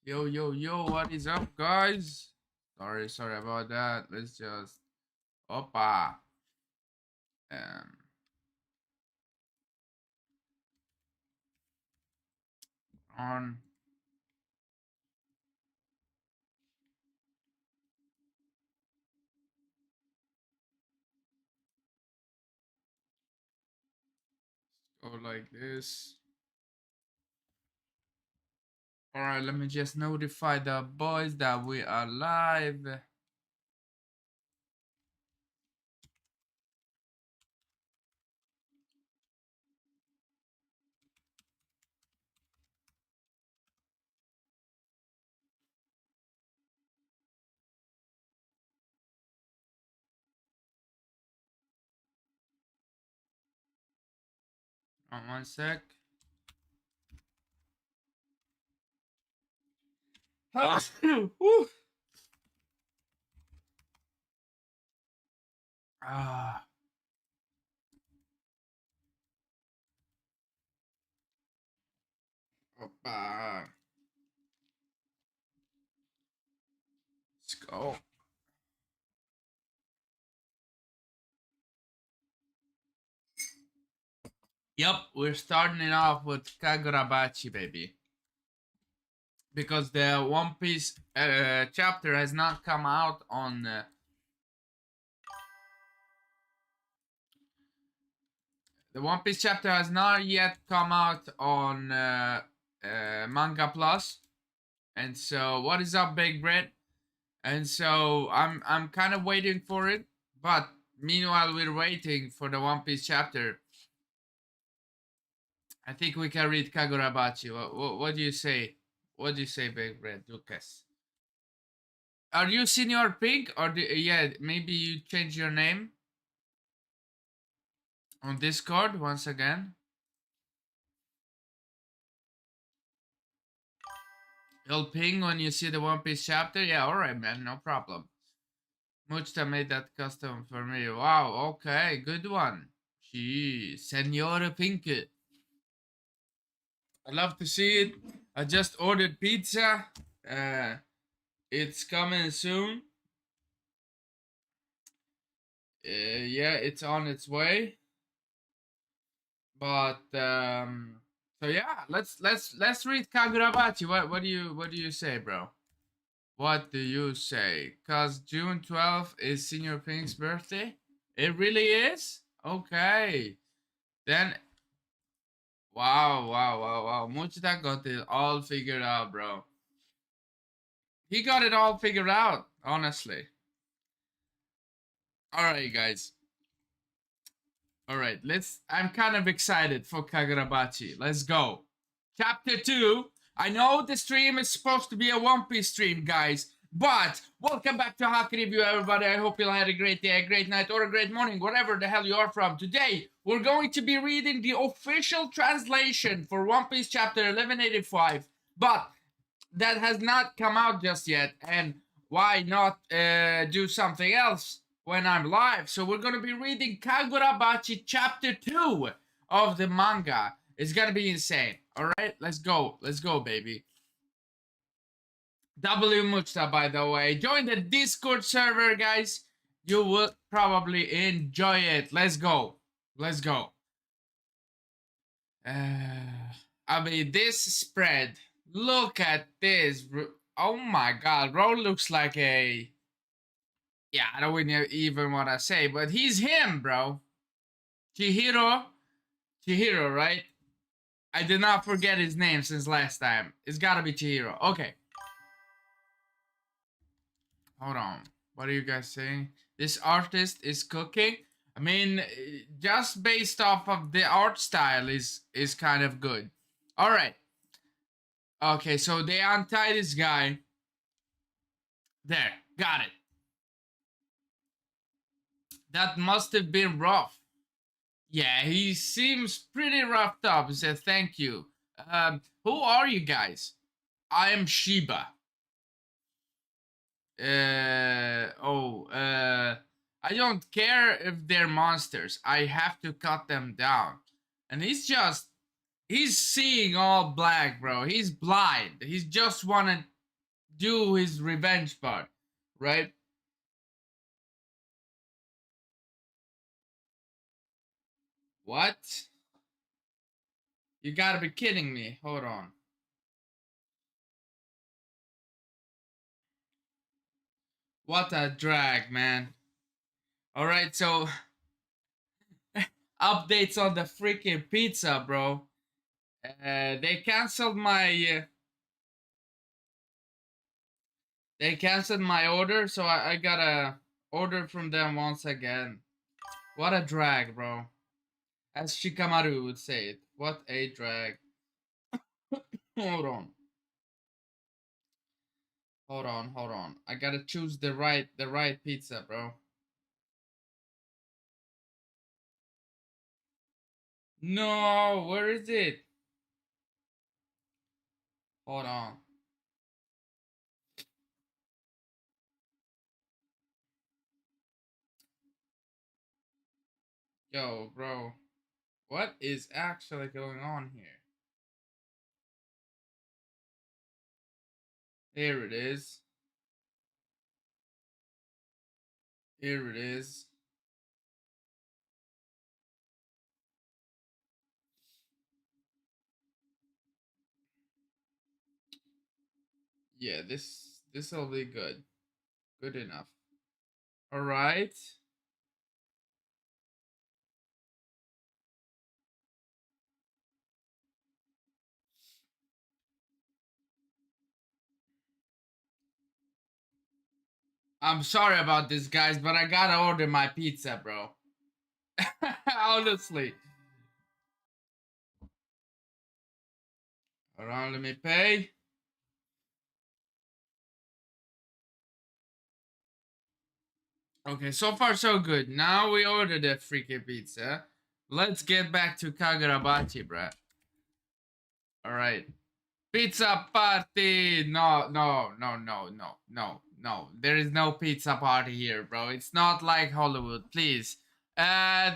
Yo, yo, yo, what is up, guys? Sorry about that. Let's just. Opa. Um, on. Go like this. Alright, let me just notify the boys that we are live. On one sec. Woo. Ah. Opa. Let's go. Yep, we're starting it off with Kagurabachi, baby. Because the One Piece chapter has not come out on. The One Piece chapter has not yet come out on Manga Plus, and so what is up, Big Brit? And so I'm kind of waiting for it, but meanwhile we're waiting for the One Piece chapter. I think we can read Kagurabachi. What do you say? What do you say, Big Brit, Lucas? Are you Senior Pink, or yeah, maybe you change your name on Discord once again? You'll ping when you see the One Piece chapter? Yeah, alright, man, no problem. Muchta made that custom for me. Wow, okay, good one. Gee, Senora Pink. I love to see it. I just ordered pizza. It's coming soon. Yeah, it's on its way. But so yeah, let's read Kagurabachi. What do you say, bro? What do you say? Cause June 12th is Senior Pink's birthday. It really is? Okay. Then wow. Muchita got it all figured out, bro. He got it all figured out, honestly. Alright, guys. Alright, I'm kind of excited for Kagurabachi. Let's go. Chapter 2. I know the stream is supposed to be a One Piece stream, guys. But welcome back to Haki Review, everybody. I hope you had a great day, a great night, or a great morning, wherever the hell you are from. Today, we're going to be reading the official translation for One Piece Chapter 1185. But that has not come out just yet. And why not do something else when I'm live? So we're going to be reading Kagurabachi Chapter 2 of the manga. It's going to be insane. All right, let's go. Let's go, baby. W Muchta, by the way. Join the Discord server, guys. You will probably enjoy it. Let's go. Let's go. I mean, this spread. Look at this. Oh my god. Ro looks like a... Yeah, I don't even want to say, but he's him, bro. Chihiro. Chihiro, right? I did not forget his name since last time. It's gotta be Chihiro. Okay. Hold on. What are you guys saying? This artist is cooking. I mean, just based off of the art style is kind of good. All right. Okay, so they untie this guy. There, got it. That must have been rough. Yeah, he seems pretty roughed up. He said, thank you. Who are you guys? I am Shiba. I don't care if they're monsters. I have to cut them down. And he's seeing all black, bro. He's blind. He's just wanted do his revenge part, right? What? You gotta be kidding me. Hold on. What a drag, man. Alright, so updates on the freaking pizza, bro. They canceled my order, so I gotta order from them once again. What a drag, bro. As Shikamaru would say it. What a drag. Hold on. Hold on. I gotta choose the right pizza, bro. No, where is it? Hold on. Yo, bro. What is actually going on here? Here it is. Here it is. Yeah, this'll be good. Good enough. All right. I'm sorry about this, guys, but I gotta order my pizza, bro. Honestly. Hold on, let me pay. Okay, so far so good. Now we ordered the freaking pizza. Let's get back to Kagurabachi, bruh. Alright. Pizza party! No, no, no, no, no, no, no. There is no pizza party here, bro. It's not like Hollywood, please.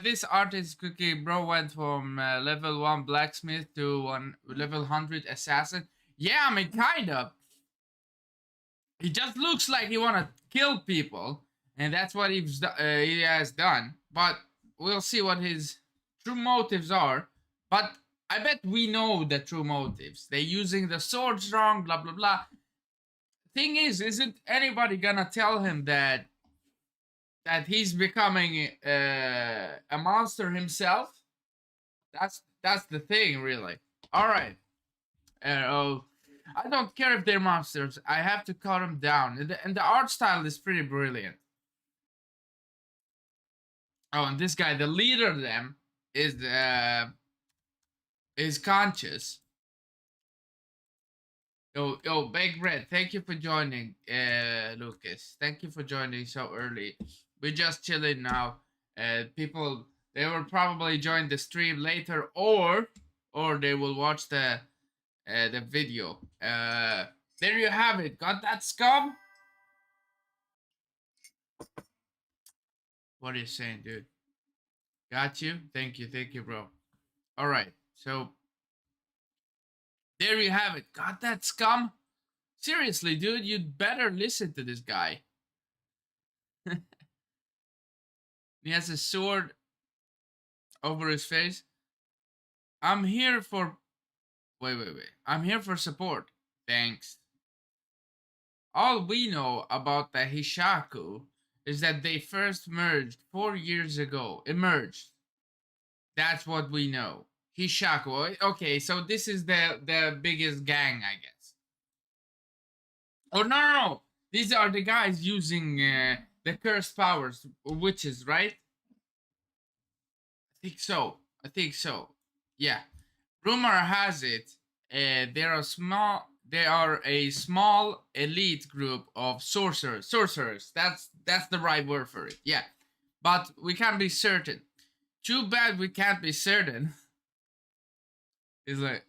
This artist cookie, bro, went from level 1 blacksmith to level 100 assassin. Yeah, I mean, kind of. He just looks like he wanna kill people, and that's what he has done. But we'll see what his true motives are. But I bet we know the true motives. They're using the swords wrong, blah blah blah. Thing is, isn't anybody gonna tell him that he's becoming a monster himself? That's the thing, really. All right. Oh, I don't care if they're monsters. I have to cut them down, and the art style is pretty brilliant. Oh, and this guy, the leader of them, is conscious. Yo, Big Red, thank you for joining, Lucas. Thank you for joining so early. We're just chilling now. People, they will probably join the stream later, or they will watch the video. There you have it. Got that, scum? What are you saying, dude? Got you. Thank you, bro. All right, so there you have it. Got that, scum? Seriously, dude, you'd better listen to this guy. He has a sword over his face. I'm here for. Wait. I'm here for support. Thanks. All we know about the Hishaku is that they first merged 4 years ago. Emerged. That's what we know. Hishaku. Okay, so this is the biggest gang, I guess. Oh no. These are the guys using the cursed powers, witches, right? I think so. Yeah. Rumor has it, they are a small elite group of sorcerers. Sorcerers. That's the right word for it. Yeah. But we can't be certain. Too bad we can't be certain. He's like,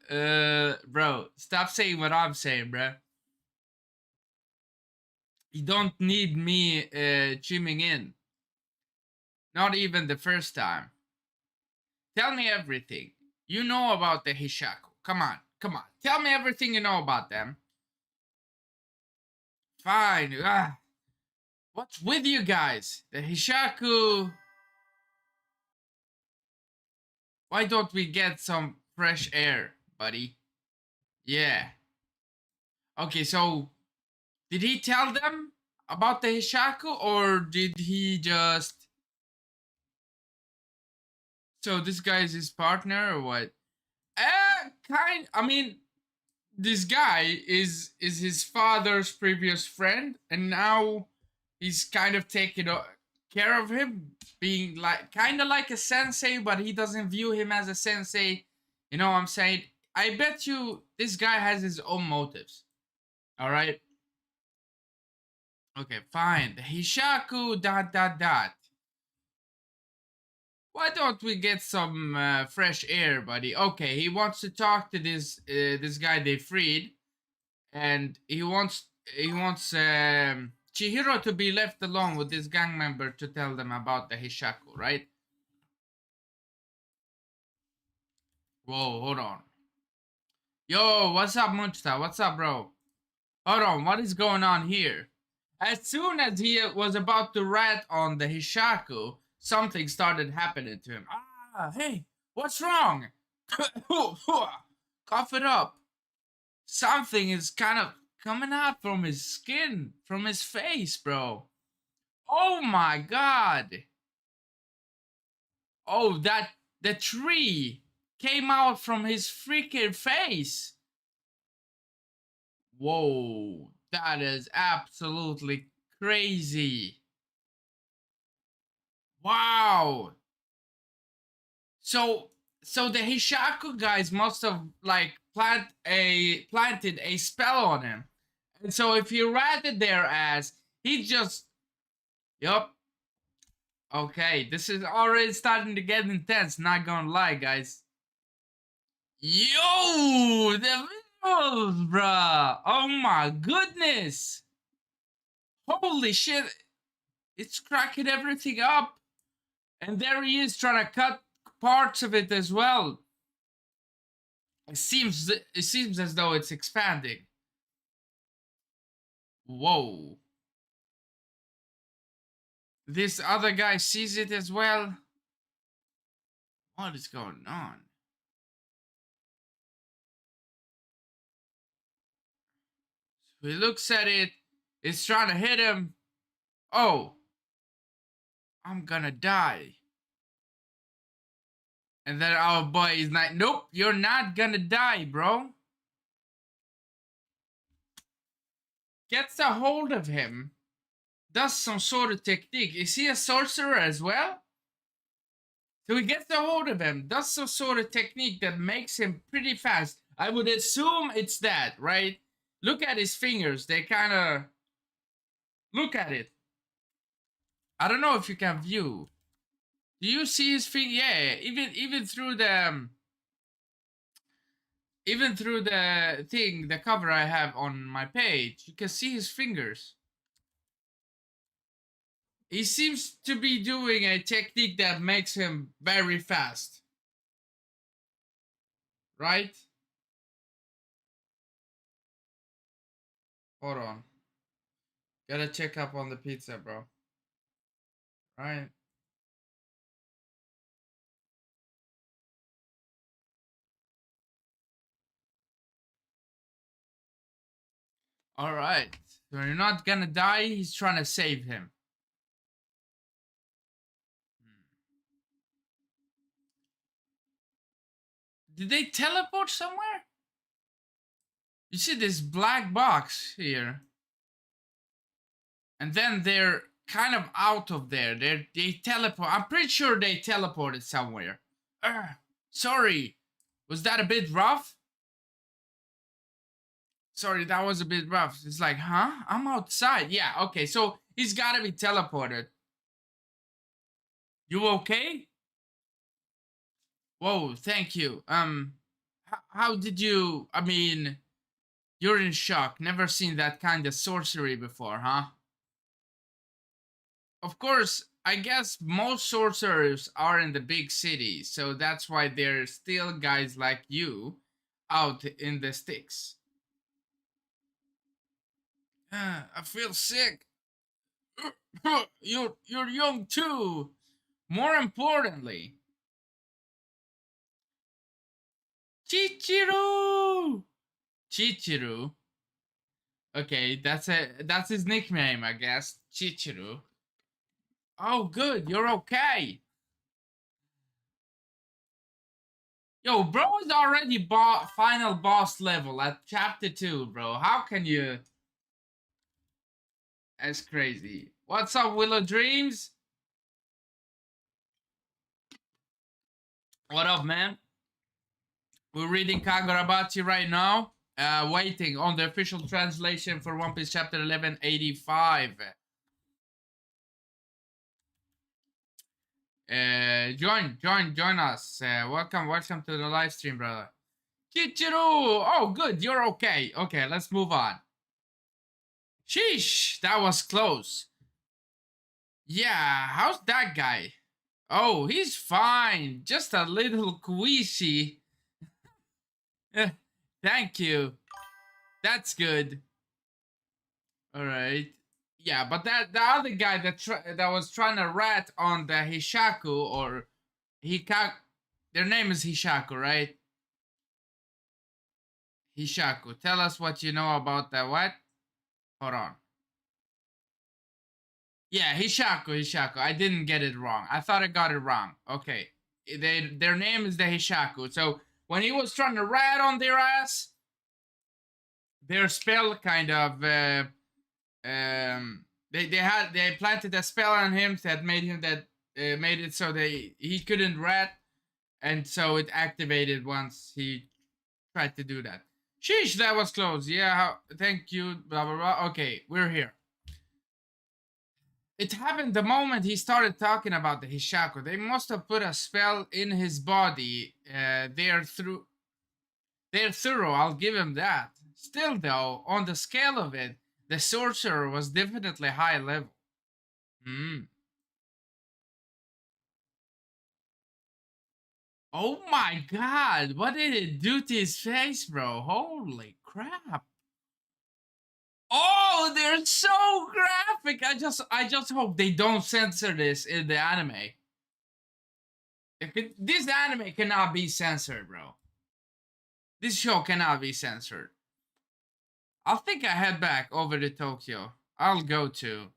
bro, stop saying what I'm saying, bro. You don't need me chiming in. Not even the first time. Tell me everything. You know about the Hishaku. Come on. Tell me everything you know about them. Fine. What's with you guys? The Hishaku. Why don't we get some fresh air, buddy? Yeah. Okay, so did he tell them about the Hishaku, or did he just... So this guy is his partner or what? I mean, this guy is his father's previous friend, and now he's kind of taking care of him, being like kind of like a sensei, but he doesn't view him as a sensei. You know what I'm saying? I bet you this guy has his own motives. All right. Okay, fine. The Hishaku dot dot dot. Why don't we get some fresh air, buddy? Okay, he wants to talk to this guy they freed, and he wants Chihiro to be left alone with this gang member to tell them about the Hishaku, right? Whoa, hold on. Yo, what's up, Munchta? What's up, bro? Hold on, what is going on here? As soon as he was about to rat on the Hishaku, something started happening to him. Hey, what's wrong? Cough it up. Something is kind of coming out from his skin, from his face, bro. Oh my god. Oh, the tree came out from his freaking face. Whoa, that is absolutely crazy. Wow. So the Hishaku guys must have like planted a spell on him. And so if he ratted their ass, he just... Yup. Okay, this is already starting to get intense, not gonna lie, guys. Yo, the visuals, bruh. Oh my goodness. Holy shit. It's cracking everything up. And there he is trying to cut parts of it as well. It seems as though it's expanding. Whoa. This other guy sees it as well. What is going on? So he looks at it. It's trying to hit him. Oh. I'm gonna die. And then our boy is like, nope, you're not gonna die, bro. Gets a hold of him. Does some sort of technique. Is he a sorcerer as well? So he gets a hold of him. Does some sort of technique that makes him pretty fast. I would assume it's that, right? Look at his fingers. They kind of... Look at it. I don't know if you can view. Do you see his finger? Yeah, even through the... Even through the thing, the cover I have on my page, you can see his fingers. He seems to be doing a technique that makes him very fast. Right? Hold on. Gotta check up on the pizza, bro. Right? Alright. So you're not gonna die, he's trying to save him. Did they teleport somewhere? You see this black box here. And then they're kind of out of there. They teleport. I'm pretty sure they teleported somewhere. Sorry. Was that a bit rough? Sorry, that was a bit rough. It's like, huh? I'm outside. Yeah, okay. So he's gotta be teleported. You okay? Whoa, thank you. How did you... I mean, you're in shock. Never seen that kind of sorcery before, huh? Of course, I guess most sorcerers are in the big cities, so that's why there's still guys like you out in the sticks. I feel sick. You're young too. More importantly, Chichiru. Chichiru. Okay, that's his nickname, I guess. Chichiru. Oh, good. You're okay. Yo, bro is already final boss level at chapter 2, bro. How can you? That's crazy. What's up, Willow Dreams? What up, man? We're reading Kagurabachi right now. Waiting on the official translation for One Piece chapter 1185. Join us. Welcome to the live stream, brother. Kichiru! Oh, good, you're okay. Okay, let's move on. Sheesh, that was close. Yeah, how's that guy? Oh, he's fine. Just a little squishy. Thank you. That's good. All right. Yeah, but the other guy that was trying to rat on the Hishaku or Hika, their name is Hishaku, right? Hishaku. Tell us what you know about the what? Hold on. Yeah, Hishaku. I didn't get it wrong. I thought I got it wrong. Okay. Their name is the Hishaku. So when he was trying to rat on their ass, their spell kind of they planted a spell on him that made it so he couldn't rat, and so it activated once he tried to do that. Sheesh, that was close. Yeah, thank you. Blah blah blah. Okay, we're here. It happened the moment he started talking about the Hishaku. They must have put a spell in his body. They're thorough, I'll give him that. Still, though, on the scale of it, the sorcerer was definitely high level. Hmm. Oh my god, what did it do to his face, bro? Holy crap. Oh, they're so graphic. I just hope they don't censor this in the anime. This anime cannot be censored, bro. This show cannot be censored. I'll think I head back over to Tokyo. I'll go to.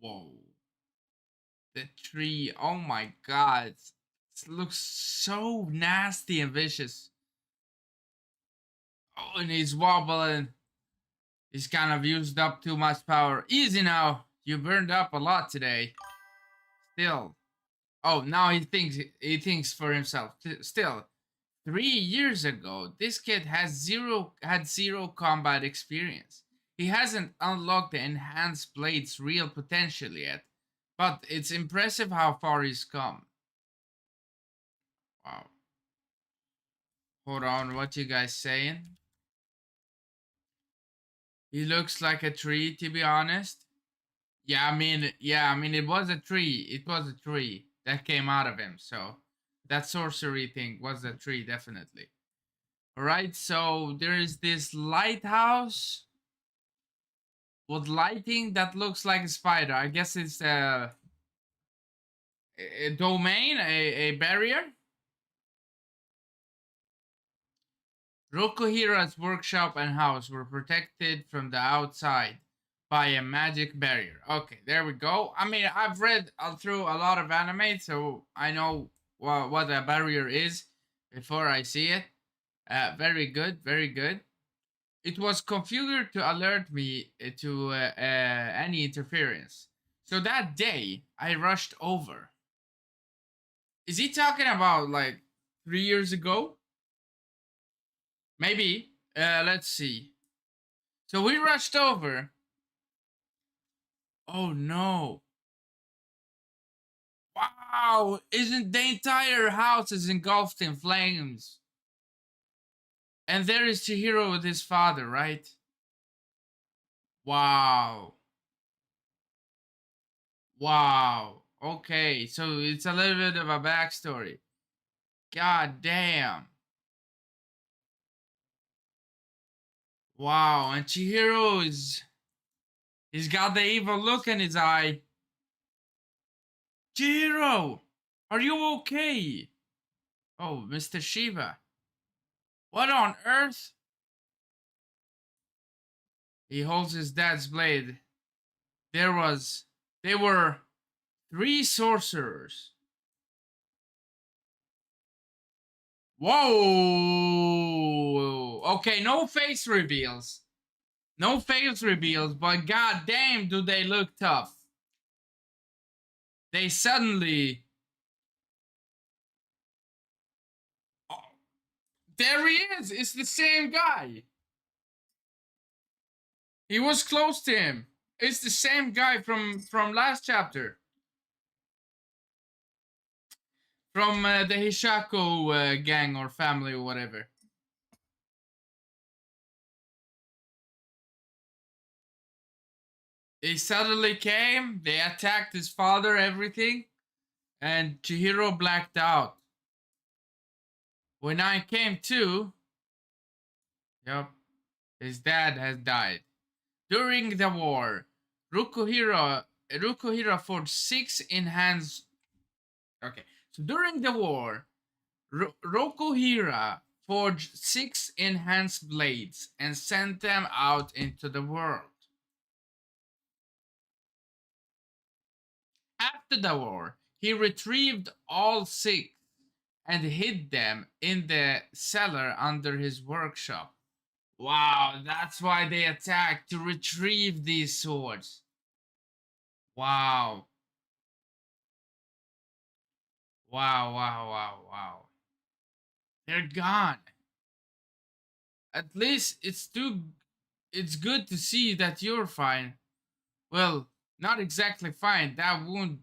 Whoa. The tree. Oh my god. It looks so nasty and vicious. Oh, and he's wobbling. He's kind of used up too much power. Easy now. You burned up a lot today. Still. Oh, now he thinks for himself. Still. 3 years ago, this kid had zero combat experience. He hasn't unlocked the enhanced blade's real potential yet, but it's impressive how far he's come. Wow. Hold on, what you guys saying? He looks like a tree, to be honest. Yeah, I mean, it was a tree. It was a tree that came out of him. So that sorcery thing was a tree, definitely. All right. So there is this lighthouse with lighting that looks like a spider. I guess it's a domain, a barrier. Rokuhira's workshop and house were protected from the outside by a magic barrier. Okay, there we go. I mean, I've read through a lot of anime, so I know what a barrier is before I see it. Very good, very good. It was configured to alert me to any interference. So that day, I rushed over. Is he talking about like 3 years ago? Maybe. Let's see. So we rushed over. Oh no. Wow, isn't the entire house is engulfed in flames? And there is Chihiro with his father, right? Wow. Wow. Okay, so it's a little bit of a backstory. God damn. Wow, and Chihiro is... He's got the evil look in his eye. Chihiro! Are you okay? Oh, Mr. Shiba. What on earth? He holds his dad's blade. They were 3 sorcerers. Whoa! Okay, no face reveals. No face reveals, but god damn do they look tough. They suddenly... Oh, there he is! It's the same guy. He was close to him. It's the same guy from last chapter. From the Hishako gang or family or whatever. They suddenly came, they attacked his father, everything, and Chihiro blacked out. When I came to, yep, his dad has died. During the war, Rukuhira forged 6 enhanced... Okay, so during the war, Rokuhira forged 6 enhanced blades and sent them out into the world. After the war, he retrieved all 6 and hid them in the cellar under his workshop. Wow, that's why they attacked, to retrieve these swords. Wow. Wow. They're gone. At least it's good to see that you're fine. Well, not exactly fine. That wound...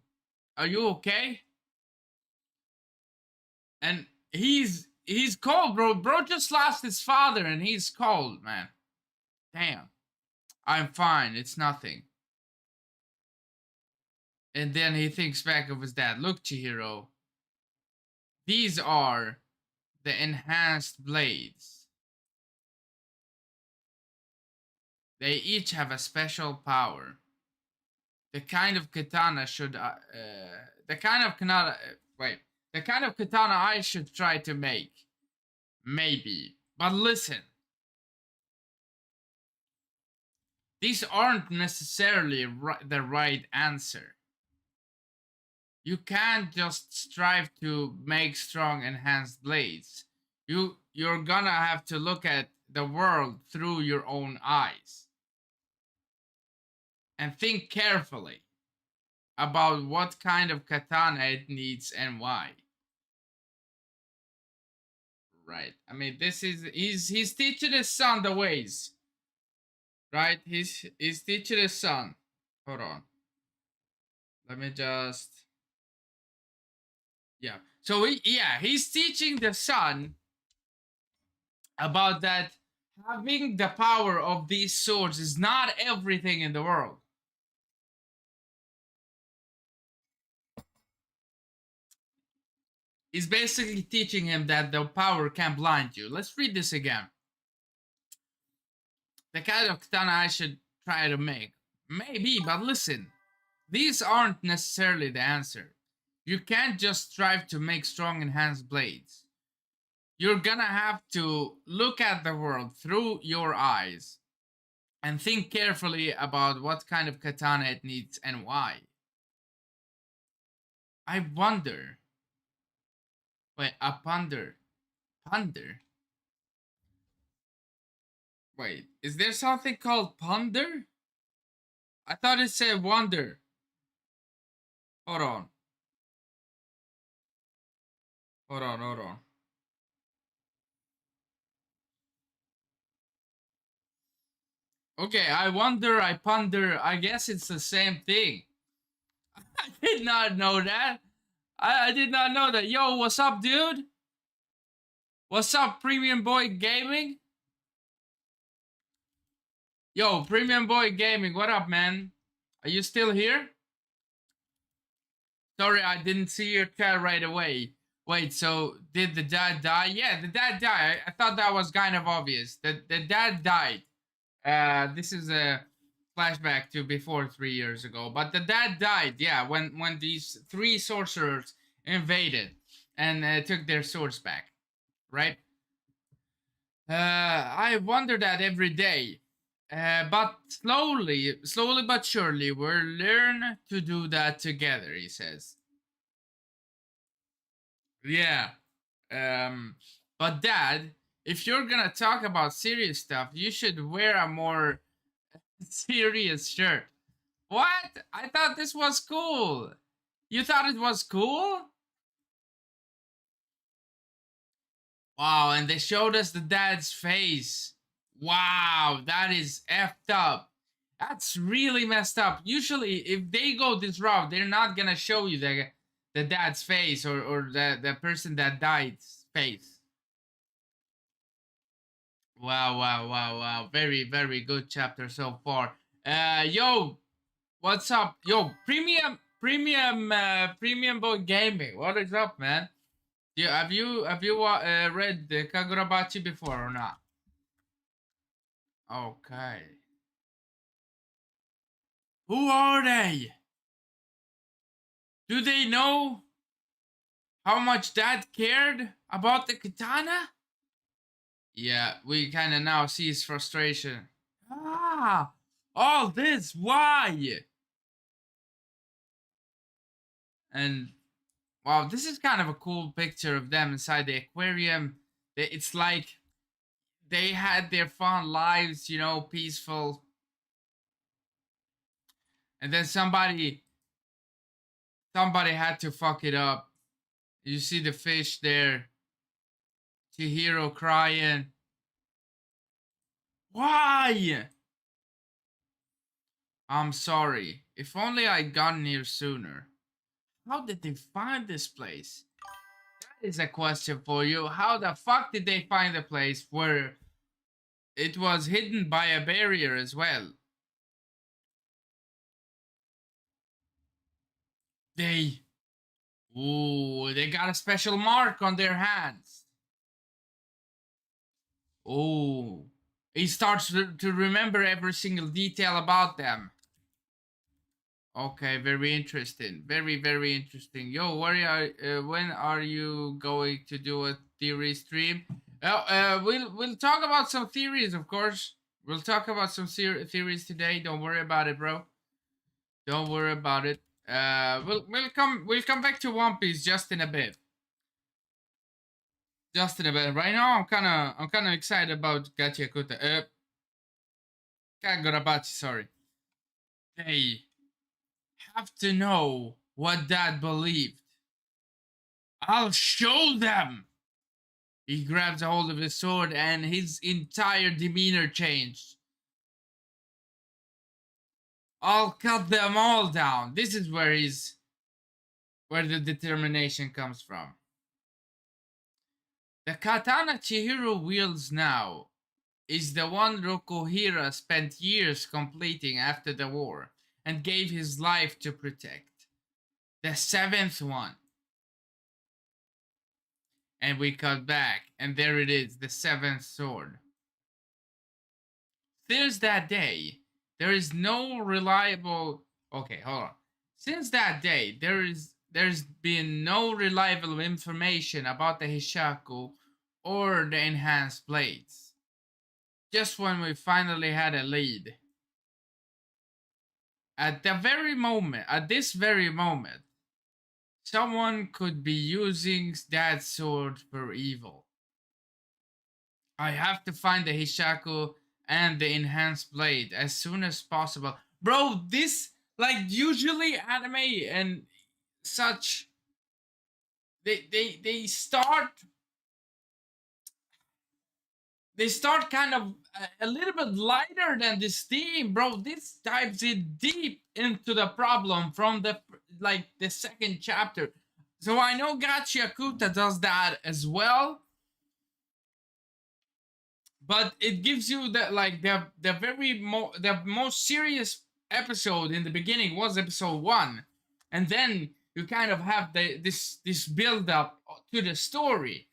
Are you okay? And he's cold, bro. Bro just lost his father and he's cold, man. Damn. I'm fine. It's nothing. And then he thinks back of his dad. Look, Chihiro. These are the enhanced blades. They each have a special power. The kind of katana should... the kind of katana... The kind of katana I should try to make. Maybe. But listen. These aren't necessarily the right answer. You can't just strive to make strong enhanced blades. You're gonna have to look at the world through your own eyes. And think carefully about what kind of katana it needs and why. Right. I mean, this is... He's teaching his son the ways. Right? He's teaching his son. Hold on. Let me just... Yeah. So he's teaching the son about that having the power of these swords is not everything in the world. He's basically teaching him that the power can blind you. Let's read this again. The kind of katana I should try to make. Maybe, but listen. These aren't necessarily the answer. You can't just strive to make strong enhanced blades. You're gonna have to look at the world through your eyes and think carefully about what kind of katana it needs and why. I wonder... Wait, a ponder. Ponder? Wait, is there something called ponder? I thought it said wonder. Hold on. Okay, I wonder, I ponder. I guess it's the same thing. I did not know that. I did not know that. Yo, what's up, dude? What's up, Premium Boy Gaming? Yo, Premium Boy Gaming, what up, man? Are you still here? Sorry, I didn't see your chat right away. Wait, so did the dad die? Yeah, the dad died. I thought that was kind of obvious. The dad died. This is a flashback to before 3 years ago. But the dad died, yeah, when these three sorcerers invaded and took their swords back, right? I wonder that every day. But slowly but surely, we'll learn to do that together, he says. Yeah. Um, but Dad, if you're gonna talk about serious stuff, you should wear a more serious shirt. What? I thought this was cool. You thought it was cool? Wow, and they showed us the dad's face. Wow, that is effed up. That's really messed up. Usually, if they go this route, they're not gonna show you the dad's face or the person that died's face. Wow. Very, very good chapter so far. Yo, what's up? Yo, premium boy gaming. What is up, man? Yeah, have you read the Kagurabachi before or not? Okay. Who are they? Do they know how much Dad cared about the katana? Yeah, we kind of now see his frustration. Ah, all this, why? And wow, this is kind of a cool picture of them inside the aquarium. It's like they had their fun lives, peaceful. And then somebody had to fuck it up. You see the fish there. Chihiro crying. Why? I'm sorry. If only I'd gotten here sooner. How did they find this place? That is a question for you. How the fuck did they find a place where it was hidden by a barrier as well? They... Ooh, they got a special mark on their hands. Oh, he starts to remember every single detail about them. Okay, very interesting. Very interesting. Yo, when are you going to do a theory stream? We'll talk about some theories, of course. We'll talk about some theories today. Don't worry about it, bro. Don't worry about it. We'll come back to One Piece just in a bit. Just in a bit. Right now, I'm kind of excited about Gachiakuta. Kagurabachi. Sorry. They have to know what Dad believed. I'll show them. He grabs a hold of his sword and his entire demeanor changed. I'll cut them all down. This is where the determination comes from. The katana Chihiro wields now is the one Rokuhira spent years completing after the war and gave his life to protect. The seventh one. And we cut back, and there it is, the seventh sword. Since that day, there is no reliable... Okay, hold on. Since that day, there's been no reliable information about the Hishaku or the enhanced blades. Just when we finally had a lead. At this very moment, someone could be using that sword for evil. I have to find the Hishaku and the enhanced blade as soon as possible. Bro, this, like, usually anime and such, they start kind of a little bit lighter than this theme, bro. This dives in deep into the problem from the second chapter. So I know Gachiakuta does that as well, but it gives you the most serious episode in the beginning was episode 1, and then you kind of have this build up to the story.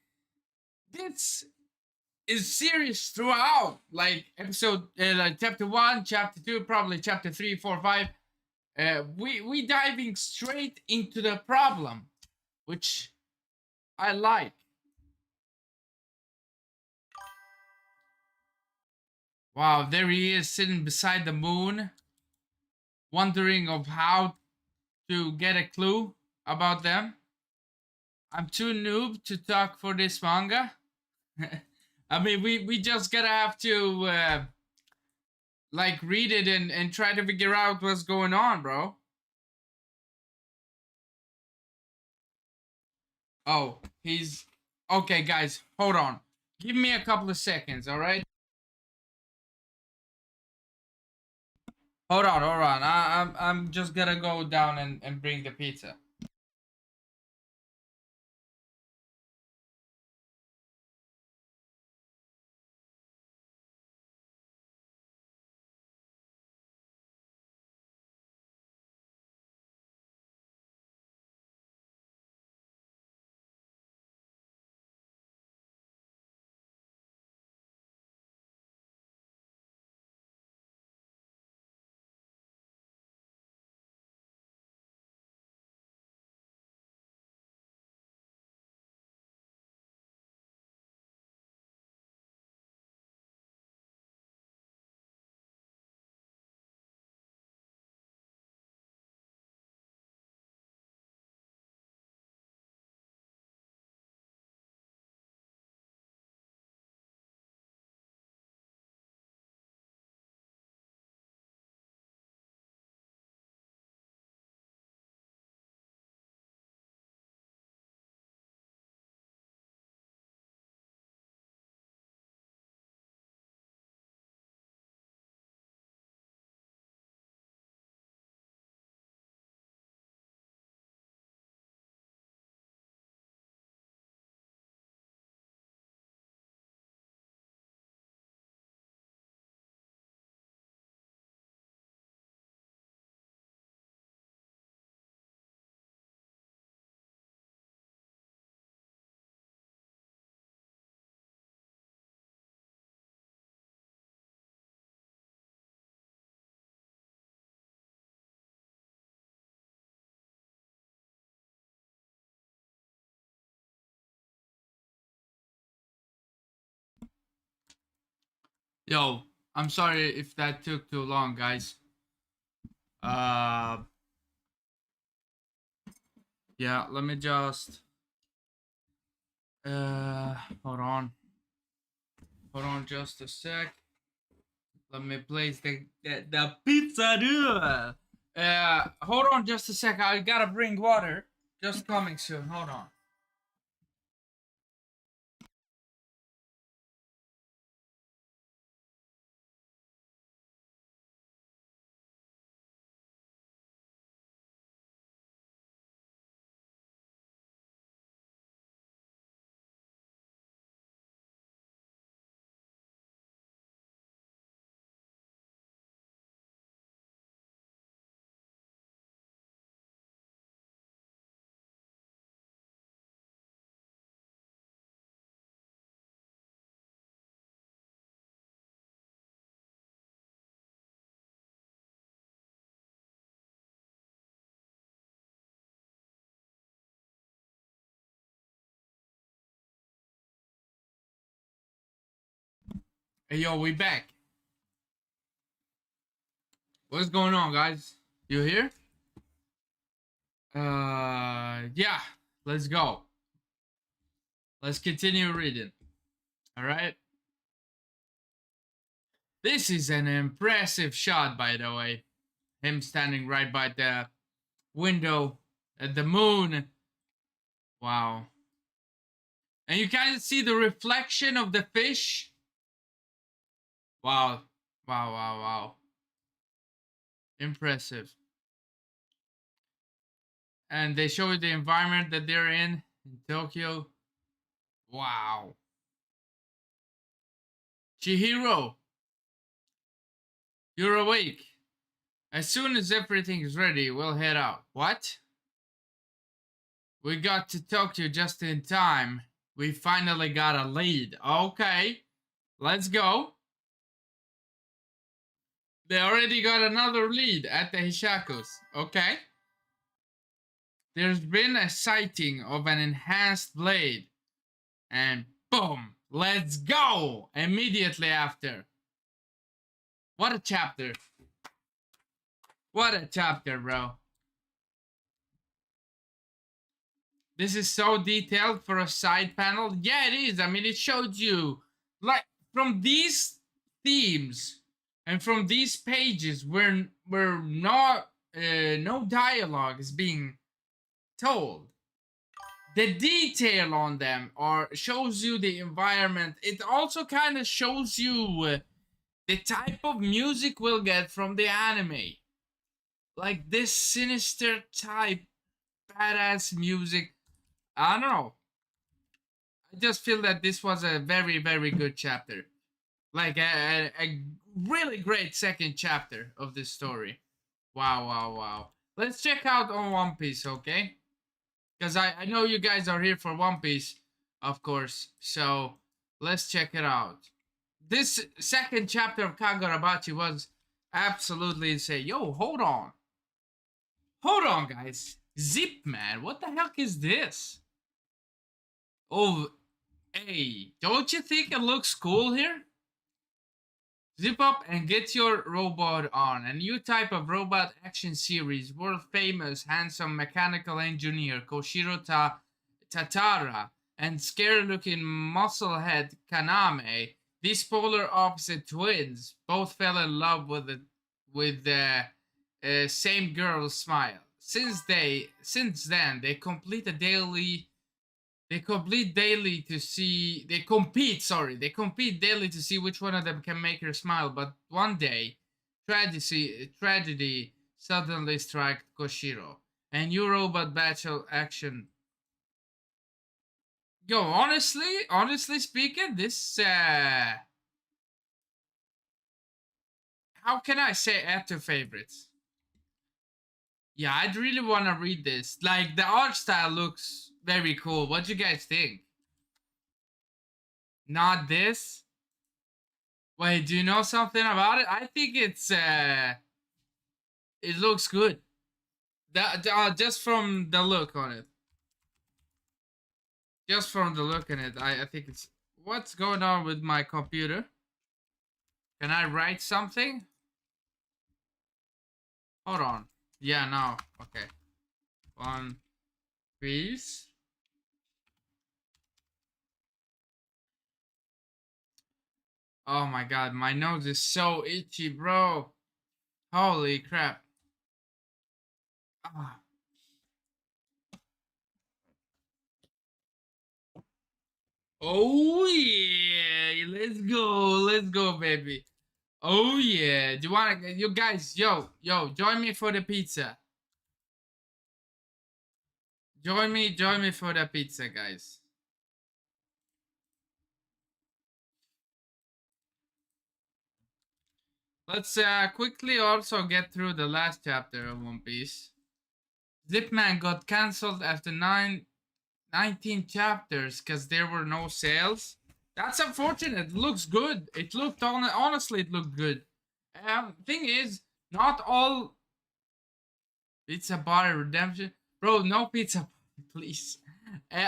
is serious throughout. Like episode, like chapter 1, chapter 2, probably chapter 3, 4, 5. We diving straight into the problem, which I like. Wow, there he is sitting beside the moon, wondering of how to get a clue about them. I'm too noob to talk for this manga. I mean, we just gotta have to like read it and try to figure out what's going on, bro. Oh, he's okay, guys. Hold on. Give me a couple of seconds, all right? Hold on. I'm just gonna go down and bring the pizza. Yo, I'm sorry if that took too long, guys. Uh, yeah, let me just hold on. Hold on just a sec. Let me place the pizza dude. Hold on just a sec. I gotta bring water. Just coming soon. Hold on. Hey yo, we back. What's going on, guys? You here? Yeah. Let's go. Let's continue reading. All right. This is an impressive shot, by the way. Him standing right by the window at the moon. Wow. And you kind of see the reflection of the fish. Wow. Wow, wow, wow. Impressive. And they show you the environment that they're in Tokyo. Wow. Chihiro, you're awake. As soon as everything is ready, we'll head out. What? We got to Tokyo just in time. We finally got a lead. Okay. Let's go. They already got another lead at the Hishakus. Okay. There's been a sighting of an enhanced blade. And boom. Let's go. Immediately after. What a chapter. What a chapter, bro. This is so detailed for a side panel. Yeah, it is. I mean, it showed you, like, from these themes and from these pages where no dialogue is being told. The detail on them shows you the environment. It also kind of shows you the type of music we'll get from the anime. Like this sinister type, badass music. I don't know. I just feel that this was a very, very good chapter. Like a really great second chapter of this story. Wow, wow, wow. Let's check out on One Piece, okay? Because I know you guys are here for One Piece, of course. So let's check it out. This second chapter of Kagurabachi was absolutely insane. Yo, hold on. Hold on, guys. Zip, man. What the heck is this? Oh, hey. Don't you think it looks cool here? Zip up and get your robot on. A new type of robot action series. World famous handsome mechanical engineer Koshiro Tatara and scary looking musclehead Kaname. These polar opposite twins both fell in love with the same girl's smile. Since then they compete daily to see they compete daily to see which one of them can make her smile, but one day tragedy suddenly struck Koshiro. And new robot battle action. Yo, honestly speaking, this how can I say add to favorites? Yeah, I'd really want to read this. Like, the art style looks very cool. What do you guys think? Not this? Wait, do you know something about it? I think it looks good. Just from the look on it. Just from the look on it, I think it's... What's going on with my computer? Can I write something? Hold on. Yeah, no. Okay. One Piece. Oh my god, my nose is so itchy, bro. Holy crap. Ah. Oh yeah, let's go, baby. Oh yeah, do you wanna, you guys, yo, join me for the pizza. Join me for the pizza, guys. Let's quickly also get through the last chapter of One Piece. Zipman got cancelled after 19 chapters because there were no sales. That's unfortunate. It looks good. It looked honestly, it looked good. Thing is, not all Pizza Bar Redemption, bro. No pizza, please.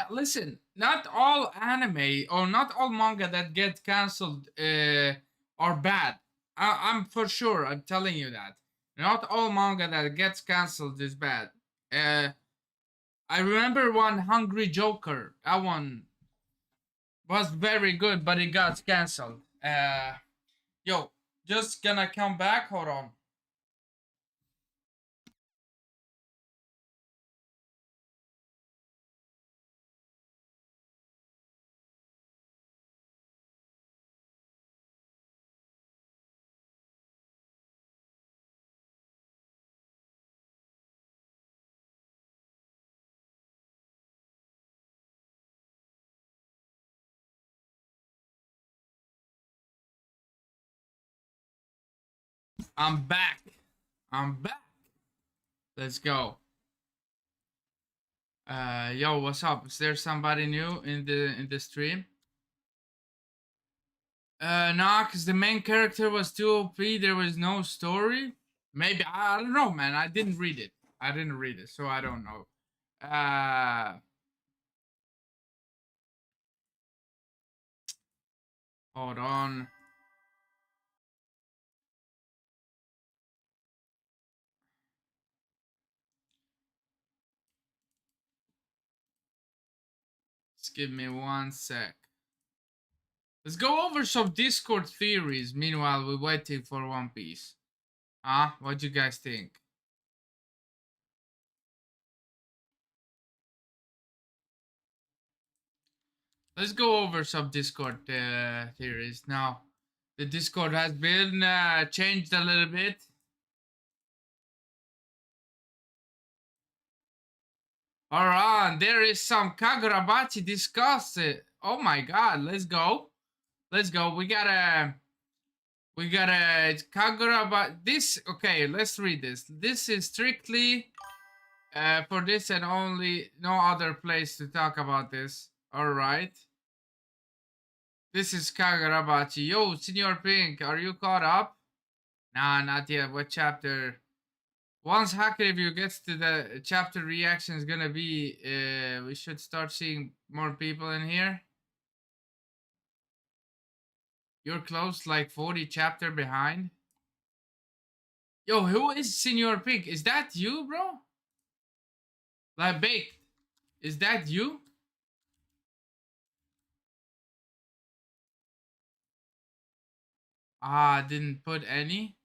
Listen, not all anime or not all manga that get cancelled are bad. I'm for sure. I'm telling you that. Not all manga that gets cancelled is bad. I remember one Hungry Joker. That one was very good, but it got cancelled. Yo, just gonna come back. Hold on. I'm back. I'm back. Let's go. Yo, what's up? Is there somebody new in the stream? Nah, because the main character was too OP. There was no story. Maybe I don't know, man. I didn't read it. I didn't read it, so I don't know. Hold on. Just give me one sec. Let's go over some Discord theories. Meanwhile, we're waiting for One Piece. Huh? What do you guys think? Let's go over some Discord theories. Now, the Discord has been changed a little bit. Alright, there is some Kagurabachi discussed. Oh my god, let's go. Let's go. We got a Kagurabachi. This, okay, let's read this. This is strictly for this and only, no other place to talk about this. Alright. This is Kagurabachi. Yo, Senor Pink, are you caught up? Nah, not yet. What chapter? Once Hack Review gets to the chapter reaction is gonna be, we should start seeing more people in here. You're close, like 40 chapter behind. Yo, who is Senor Pink? Is that you, bro? Like, Baked. Is that you? Ah, didn't put any.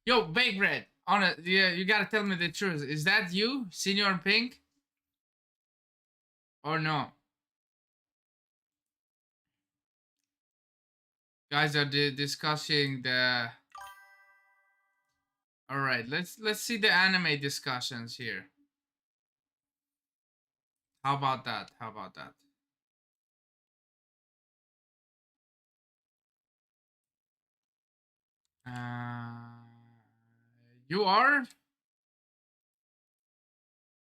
Yo, Baked Red. On it, yeah, you gotta tell me the truth. Is that you, Senor Pink? Or no? Guys are discussing the. All right, let's see the anime discussions here. How about that? How about that? You are?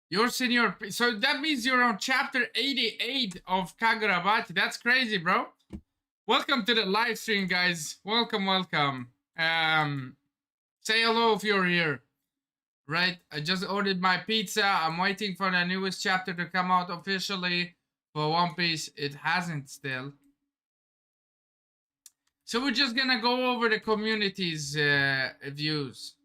You're senior. So that means you're on chapter 88 of Kagurabachi. That's crazy, bro. Welcome to the live stream, guys. Welcome, welcome. Say hello if you're here. Right? I just ordered my pizza. I'm waiting for the newest chapter to come out officially for One Piece. It hasn't still. So we're just gonna go over the community's views.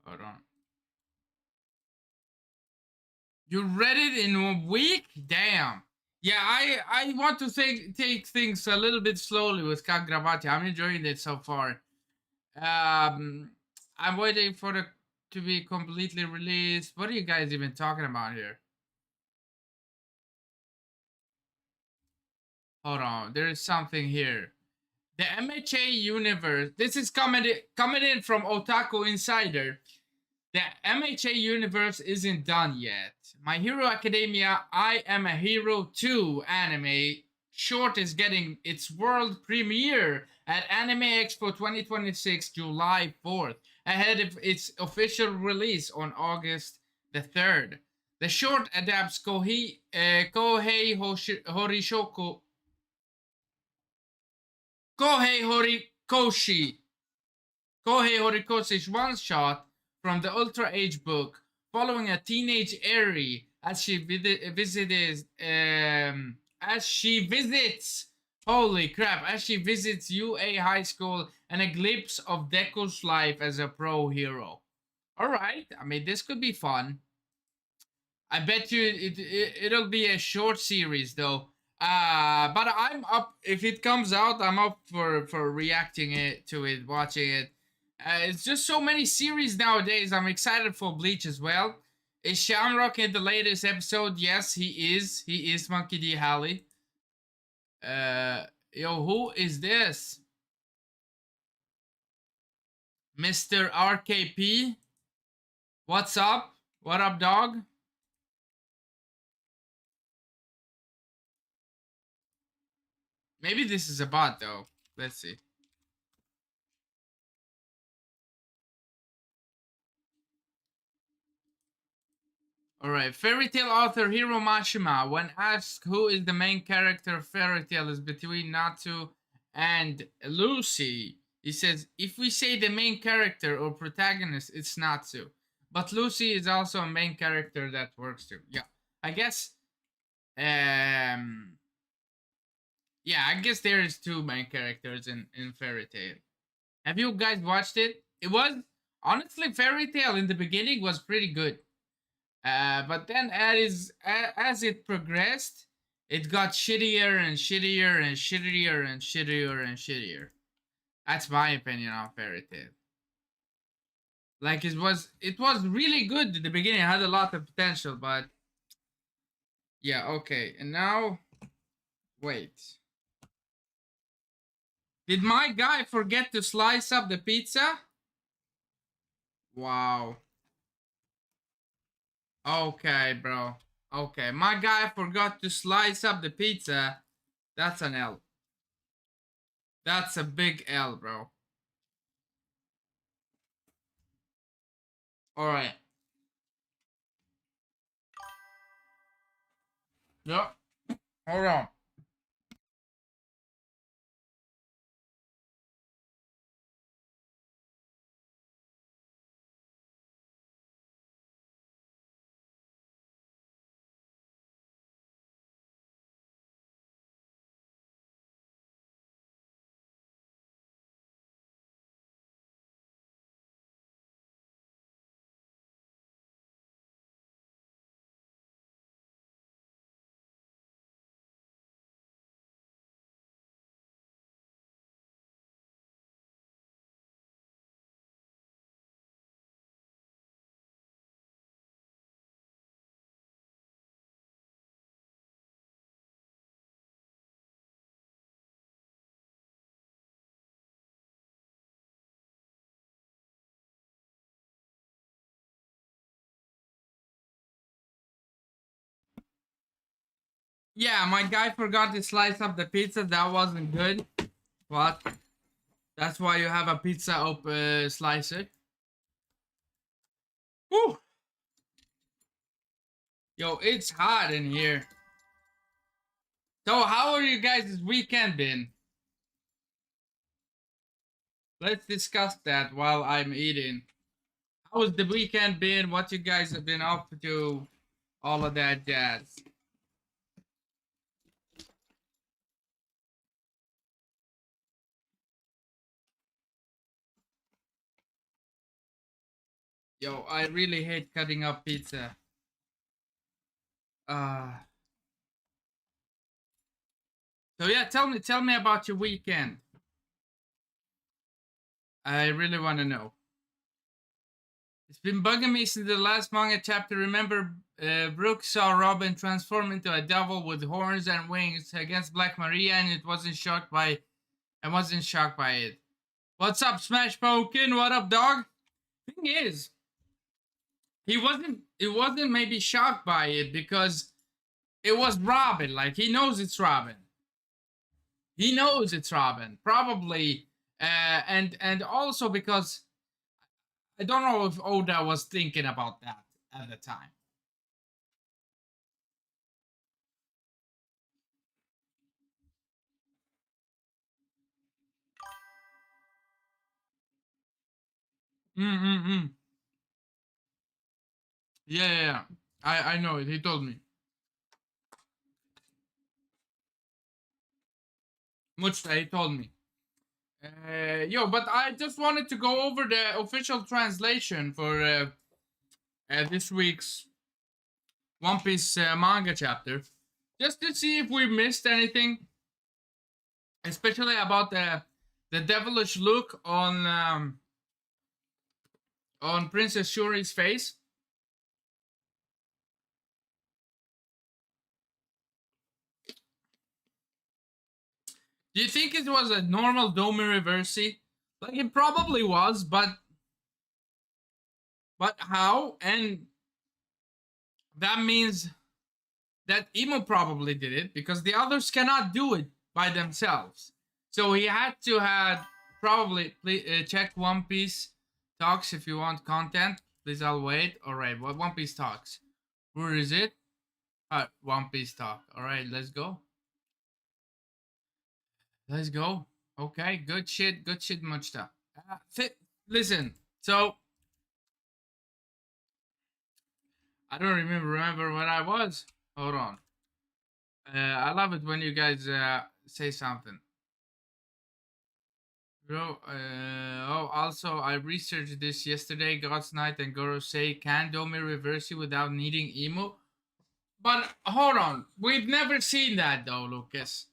Hold on. You read it in a week? Damn. Yeah, I want to take things a little bit slowly with Kagurabachi. I'm enjoying it so far. I'm waiting for it to be completely released. What are you guys even talking about here? Hold on, there is something here. The MHA universe. This is coming in from Otaku Insider. The MHA universe isn't done yet. My Hero Academia I Am a Hero 2 anime short is getting its world premiere at Anime Expo 2026 July 4th, ahead of its official release on August the 3rd. The short adapts Kohei Horikoshi Kohei Horikoshi's one-shot from the Ultra Age book, following a teenage Eri as she visits UA High School and a glimpse of Deku's life as a pro hero. All right, I mean this could be fun. I bet you it'll be a short series though. But I'm up if it comes out. I'm up for reacting to it, watching it. It's just so many series nowadays. I'm excited for Bleach as well. Is Shamrock in the latest episode? Yes, he is. He is Monkey D. Halley. Yo, who is this? Mr. RKP? What's up? What up, dog? Maybe this is a bot, though. Let's see. All right. Fairy Tail author Hiro Mashima, when asked who is the main character of Fairy Tail is between Natsu and Lucy, he says, if we say the main character or protagonist, it's Natsu. But Lucy is also a main character that works too. Yeah. I guess yeah, I guess there is two main characters in Fairy Tail. Have you guys watched it? It was honestly Fairy Tail in the beginning was pretty good. But then as it progressed, it got shittier and shittier and shittier and shittier and shittier. That's my opinion on Fairy Tail. Like it was really good at the beginning. It had a lot of potential, but yeah, okay. And now wait. Did my guy forget to slice up the pizza? Wow. Okay, bro. Okay, my guy forgot to slice up the pizza. That's an L. That's a big L, bro. Alright. Yep. Hold on. Yeah, my guy forgot to slice up the pizza. That wasn't good. But that's why you have a pizza slicer. Woo! Yo, it's hot in here. So, how are you guys this weekend been? Let's discuss that while I'm eating. How was the weekend been? What you guys have been up to? All of that jazz. Yo, I really hate cutting up pizza. So yeah, tell me about your weekend. I really want to know. It's been bugging me since the last manga chapter. Remember, Brooke saw Robin transform into a devil with horns and wings against Black Maria, and it wasn't shocked by. I wasn't shocked by it. What's up, Smash Pumpkin? What up, dog? Thing is, he wasn't. It wasn't maybe shocked by it because it was Robin. Like he knows it's Robin. He knows it's Robin. Probably, and also because I don't know if Oda was thinking about that at the time. Mm. Yeah. I know it. He told me. Muchta, he told me. Yo, but I just wanted to go over the official translation for this week's One Piece manga chapter, just to see if we missed anything, especially about the devilish look on Princess Shuri's face. Do you think it was a normal Domi Reversi? Like it probably was, but how? And that means that Imo probably did it because the others cannot do it by themselves. So he had to have probably check One Piece Talks if you want content. Please, I'll wait. All right, One Piece Talks. Where is it? One Piece talk. All right, let's go. Let's go. Okay, good shit. Good shit, Muchta. Listen. So I don't remember where I was. Hold on. I love it when you guys say something. Bro, also, I researched this yesterday. God's Knight and Gorosei can Domi reverse you without needing emo. But hold on. We've never seen that though, Lucas.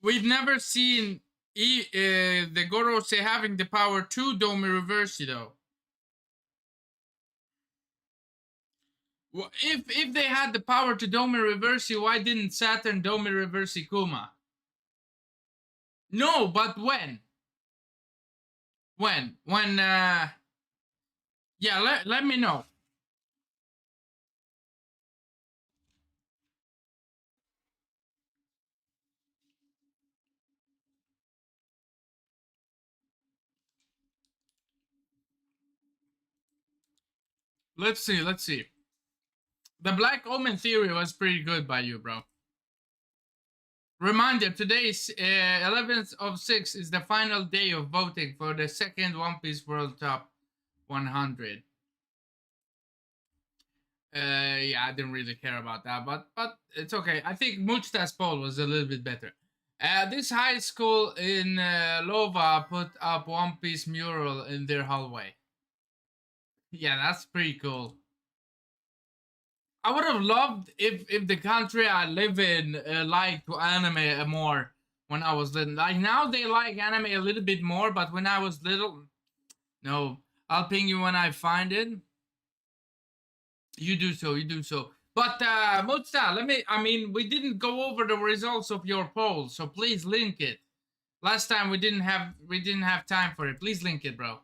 We've never seen the Gorosei having the power to Domi reverse you though. Well, if they had the power to Domi reverse you, why didn't Saturn Domi reverse Kuma? No, but when? When yeah, let me know. Let's see. The Black Omen theory was pretty good by you, bro. Reminder, today's 11th of 6 is the final day of voting for the second One Piece World Top 100. Yeah, I didn't really care about that, but it's okay. I think Muchta's poll was a little bit better. This high school in Lova put up One Piece mural in their hallway. Yeah, that's pretty cool. I would have loved if the country I live in liked anime more when I was little. Like now they like anime a little bit more, but when I was little, no. I'll ping you when I find it. You do so. You do so. But Mutsa, we didn't go over the results of your poll, so please link it. Last time we didn't have time for it. Please link it, bro.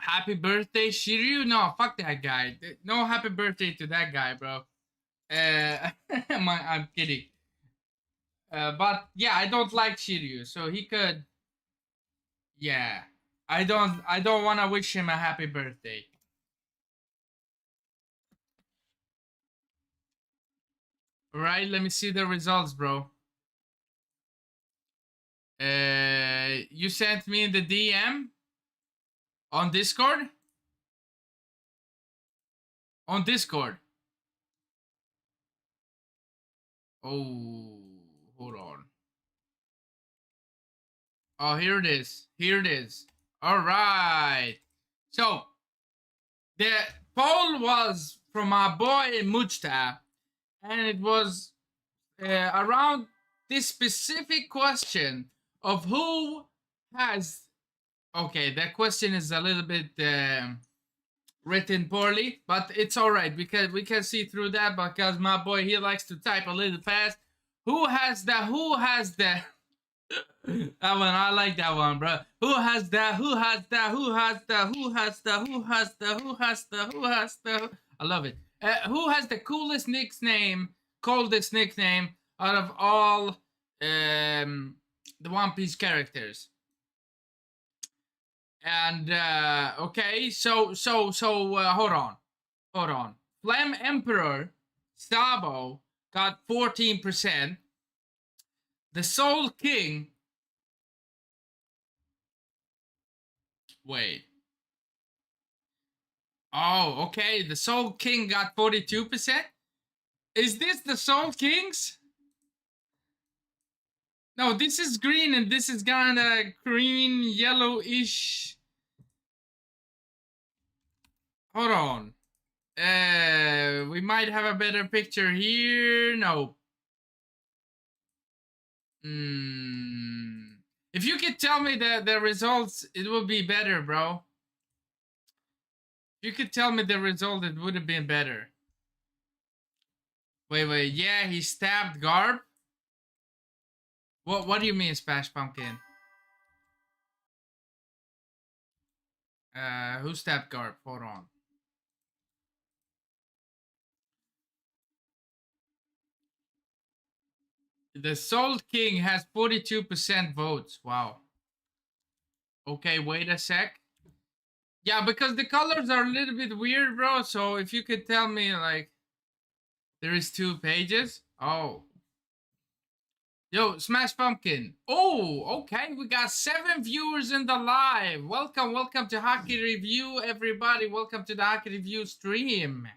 Happy birthday, Shiryu? No, fuck that guy. No happy birthday to that guy, bro. I'm kidding. But yeah, I don't like Shiryu, so he could. Yeah, I don't want to wish him a happy birthday. All right, let me see the results, bro. You sent me in the DM on Discord. On Discord. Oh, hold on. Oh, here it is. Here it is. All right. So the poll was from my boy Mujta, and it was around this specific question of who has. Okay, that question is a little bit written poorly, but it's all right because we can see through that because my boy he likes to type a little fast. Who has the? Who has the? That one, I like that one, bro. Who has the? Who has the? Who has the? Who has the? Who has the? Who has the? Who has the? I love it. Who has the coolest nickname, coldest nickname out of all the One Piece characters? And okay, so hold on. Flame Emperor Sabo got 14%. The Soul King. Wait. Oh, okay. The Soul King got 42%. Is this the Soul Kings? No, this is green and this is kind of green, yellowish. Hold on. We might have a better picture here. No. If you could tell me the results, it would be better, bro. If you could tell me the result, it would have been better. Wait. Yeah, he stabbed Garb. What do you mean, Splash Pumpkin? Who stabbed Garb? Hold on. The Soul King has 42% votes. Wow. Okay, wait a sec. Yeah, because the colors are a little bit weird, bro. So if you could tell me, like, there is 2 pages. Oh. Yo, Smash Pumpkin. Oh, okay. We got 7 viewers in the live. Welcome to Hockey Review, everybody. Welcome to the Hockey Review stream.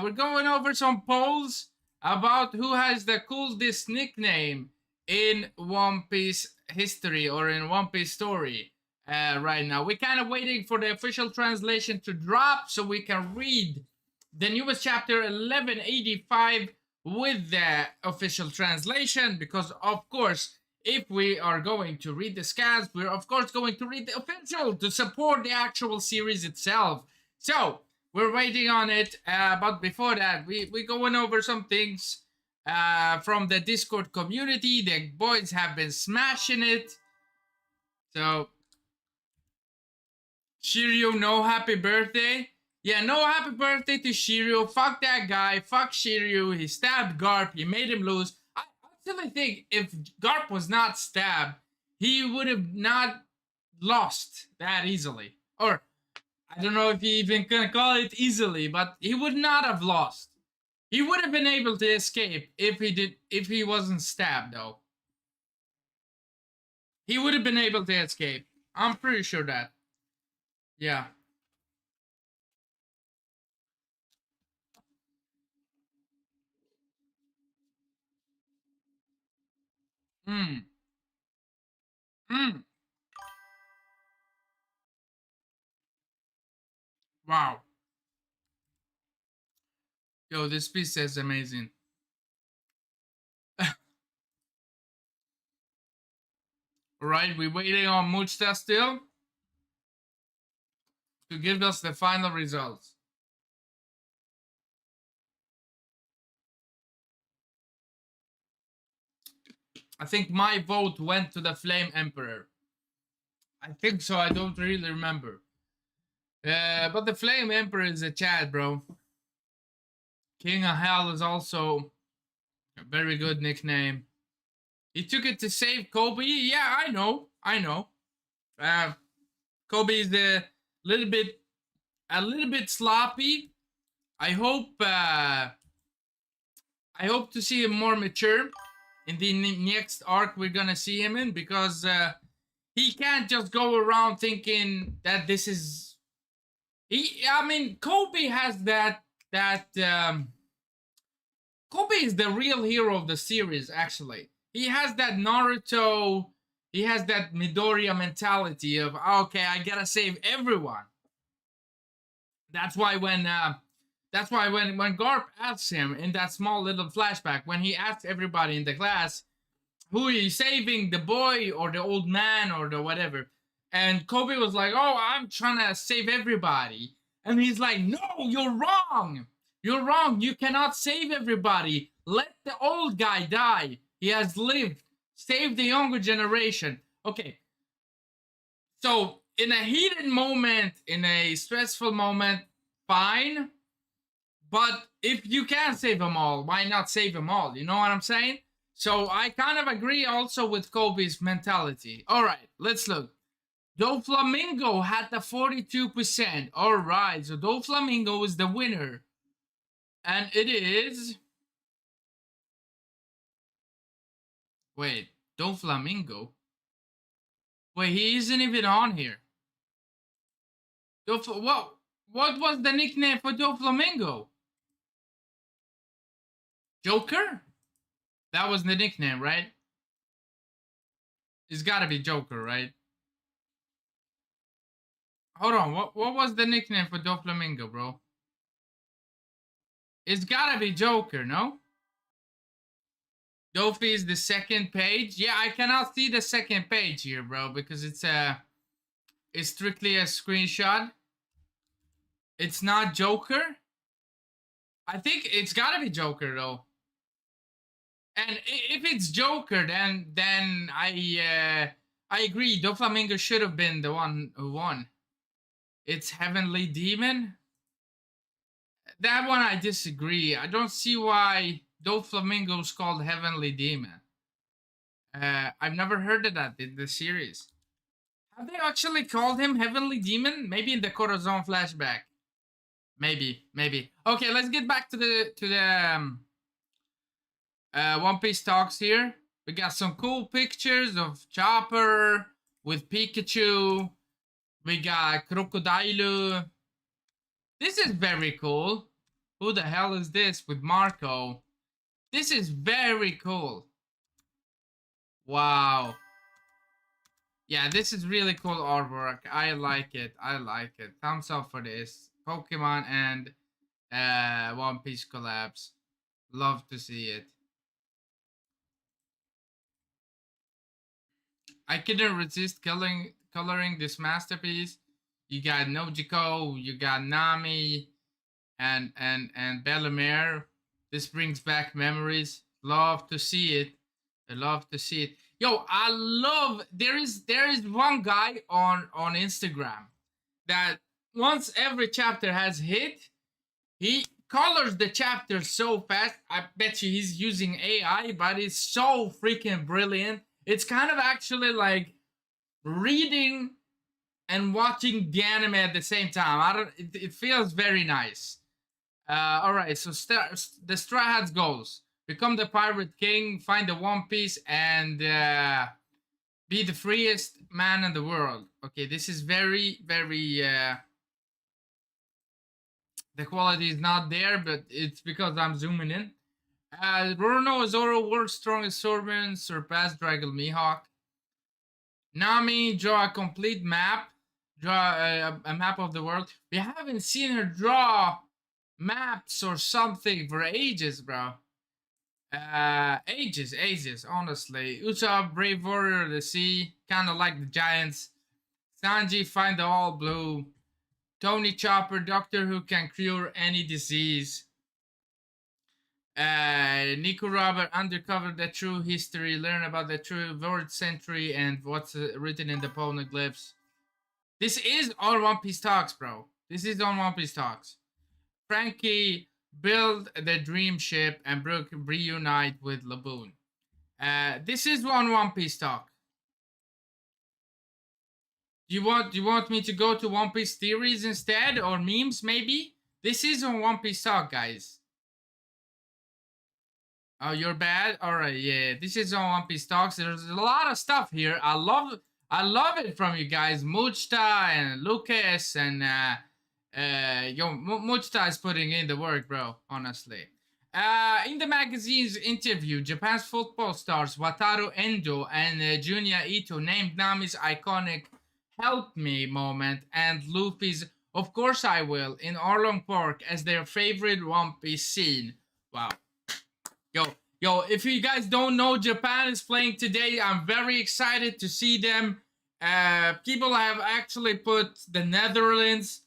We're going over some polls about who has the coolest nickname in One Piece history or in One Piece story right now. We're kind of waiting for the official translation to drop so we can read the newest chapter 1185 with the official translation, because of course if we are going to read the scans, we're of course going to read the official to support the actual series itself. So we're waiting on it, but before that, we're going over some things from the Discord community. The boys have been smashing it. So, Shiryu, no happy birthday. Yeah, no happy birthday to Shiryu. Fuck that guy. Fuck Shiryu. He stabbed Garp. He made him lose. I actually think if Garp was not stabbed, he would have not lost that easily. Or I don't know if you even can call it easily, but he would not have lost. He would have been able to escape if he wasn't stabbed though. He would have been able to escape. I'm pretty sure that. Yeah. Hmm. Hmm. Wow. Yo, this piece is amazing. Alright, we're waiting on Muchta still to give us the final results. I think my vote went to the Flame Emperor. I think so, I don't really remember. But the Flame Emperor is a Chad, bro. King of Hell is also a very good nickname. He took it to save Kobe. Yeah, I know. Kobe is a little bit sloppy. I hope to see him more mature in the next arc we're gonna see him in, because he can't just go around thinking that this is. I mean, Kobe has that. Kobe is the real hero of the series, actually. He has that Naruto, he has that Midoriya mentality of, okay, I gotta save everyone. That's why when Garp asks him in that small little flashback, when he asks everybody in the class, who is saving, the boy or the old man or the whatever, and Kobe was like, oh, I'm trying to save everybody. And he's like, no, you're wrong. You're wrong. You cannot save everybody. Let the old guy die. He has lived. Save the younger generation. Okay. So, in a heated moment, in a stressful moment, fine. But if you can save them all, why not save them all? You know what I'm saying? So, I kind of agree also with Kobe's mentality. All right, let's look. Doflamingo had the 42%. All right, so Doflamingo is the winner. And it is... Wait, Doflamingo? Wait, he isn't even on here. What was the nickname for Doflamingo? Joker? That was the nickname, right? It's gotta be Joker, right? Hold on, what was the nickname for Doflamingo, bro? It's gotta be Joker, no? Dofi is the second page. Yeah, I cannot see the second page here, bro, because it's strictly a screenshot. It's not Joker. I think it's gotta be Joker though. And if it's Joker, then I agree. Doflamingo should have been the one who won. It's Heavenly Demon. That one I disagree. I don't see why Doflamingo is called Heavenly Demon. I've never heard of that in the series. Have they actually called him Heavenly Demon? Maybe in the Corazon flashback. Maybe. Okay, let's get back to the One Piece talks here. We got some cool pictures of Chopper with Pikachu. We got Crocodile. This is very cool. Who the hell is this with Marco? This is very cool. Wow. Yeah, this is really cool artwork. I like it. Thumbs up for this. Pokemon and One Piece collabs. Love to see it. I couldn't resist coloring this masterpiece. You got Nojiko, you got Nami, and Bellemere. This brings back memories. Love to see it. I love to see it. Yo, I love. There is one guy on Instagram that once every chapter has hit, he colors the chapter so fast. I bet you he's using AI, but it's so freaking brilliant. It's kind of actually like reading and watching the anime at the same time. It feels very nice. All right, so the Straw Hats goals: become the Pirate King, find the One Piece, and be the freest man in the world. Okay, this is very. The quality is not there, but it's because I'm zooming in. Roronoa Zoro, world's strongest swordman, surpassed Dragon Mihawk. Nami, draw a complete map. Draw a map of the world. We haven't seen her draw maps or something for ages, bro. Ages, honestly. Usopp, brave warrior of the sea, kind of like the giants. Sanji, find the all blue. Tony Chopper, doctor who can cure any disease. Nico Robert, undercover the true history, learn about the true word century and what's written in the poneglyphs. This is on One Piece Talks, bro. This is on One Piece Talks. Frankie, build the dream ship and Brook reunite with Laboon. This is on One Piece Talk. Do you want me to go to One Piece theories instead, or memes maybe? This is on One Piece Talk, guys. Oh, you're bad? Alright, yeah. This is on One Piece Talks. There's a lot of stuff here. I love it from you guys. Muchta and Lucas and Muchta is putting in the work, bro, honestly. In the magazine's interview, Japan's football stars Wataru Endo and Junya Ito named Nami's iconic "Help Me" moment and Luffy's "Of Course I Will" in Arlong Park as their favorite One Piece scene. Wow. Yo, if you guys don't know, Japan is playing today. I'm very excited to see them. People have actually put the Netherlands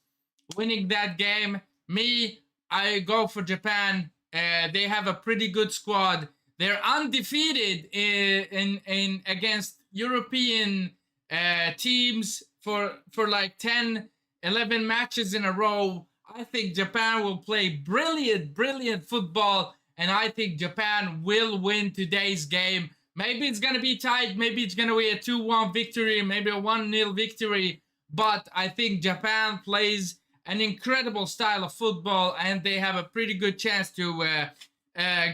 winning that game. Me, I go for Japan. They have a pretty good squad. They're undefeated in against European teams for like 10, 11 matches in a row. I think Japan will play brilliant football. And I think Japan will win today's game. Maybe it's going to be tight. Maybe it's going to be a 2-1 victory. Maybe a 1-0 victory. But I think Japan plays an incredible style of football. And they have a pretty good chance to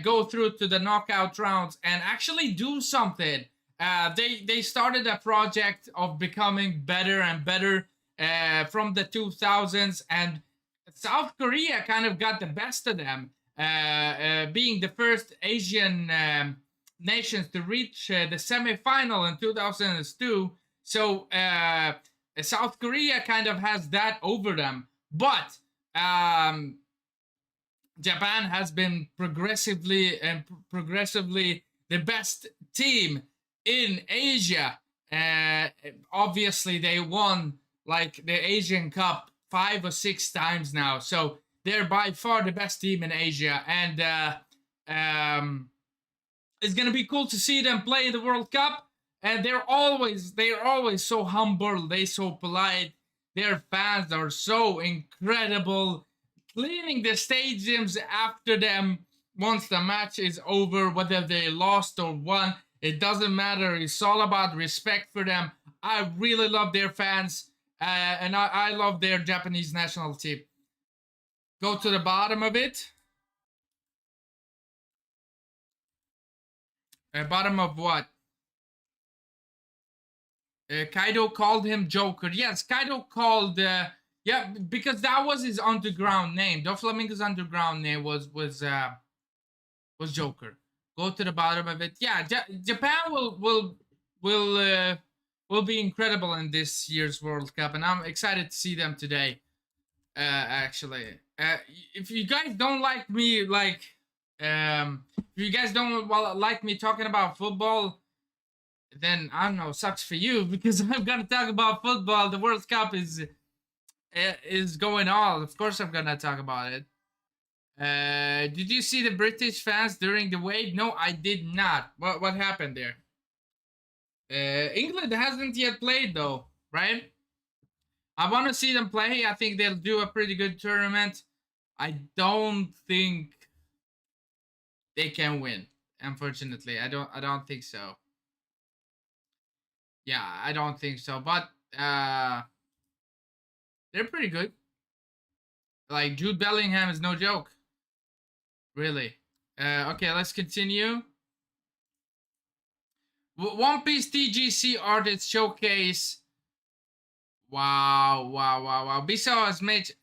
go through to the knockout rounds and actually do something. They started a project of becoming better and better from the 2000s. And South Korea kind of got the best of them. Being the first Asian nations to reach the semi-final in 2002. So South Korea kind of has that over them. But Japan has been progressively the best team in Asia. Obviously, they won like the Asian Cup 5 or 6 times now. So they're by far the best team in Asia, and it's gonna be cool to see them play in the World Cup. And they're always so humble. They're so polite. Their fans are so incredible, cleaning the stadiums after them once the match is over, whether they lost or won. It doesn't matter. It's all about respect for them. I really love their fans, and I love their Japanese national team. Go to the bottom of it. Bottom of what? Kaido called him Joker. Yes, Kaido called. Yeah, because that was his underground name. Doflamingo's underground name was Joker. Go to the bottom of it. Yeah, Japan will be incredible in this year's World Cup, and I'm excited to see them today. Actually, if you guys don't like me, if you guys don't like me talking about football, then I don't know, sucks for you because I'm gonna talk about football. The World Cup is going on. Of course, I'm gonna talk about it. Did you see the British fans during the wave? No, I did not. What happened there? England hasn't yet played though, right? I want to see them play. I think they'll do a pretty good tournament. I don't think they can win. Unfortunately, I don't think so. Yeah, I don't think so. But they're pretty good. Like Jude Bellingham is no joke. Really. Okay, let's continue. One Piece TGC Artist Showcase. Wow. Bissell has made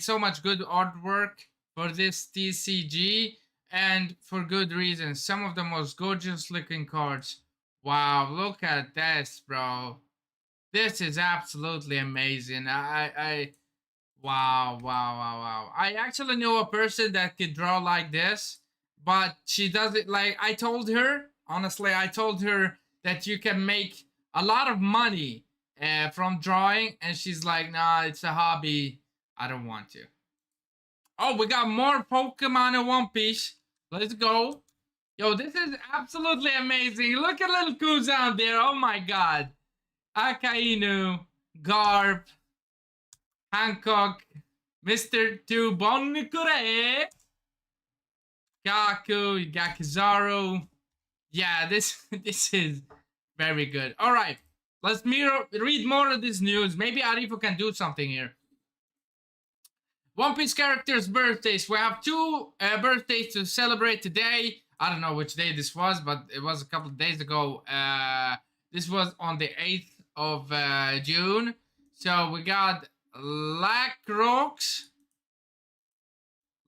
so much good artwork for this TCG, and for good reasons. Some of the most gorgeous looking cards. Wow, look at this, bro. This is absolutely amazing. Wow. I actually know a person that could draw like this, but she does it like I told her. Honestly, I told her that you can make a lot of money from drawing, and she's like, nah, it's a hobby. I don't want to. Oh, we got more Pokemon in One Piece. Let's go. Yo, this is absolutely amazing. Look at little Kuzan there. Oh my god. Akainu, Garp, Hancock, Mr. Two, Bonkure, Gaku, Gakizaru. Yeah, this is very good. All right, let's read more of this news. Maybe Arifo can do something here. One Piece characters' birthdays. We have two birthdays to celebrate today. I don't know which day this was, but it was a couple of days ago. This was on the 8th of June. So we got Lacroix.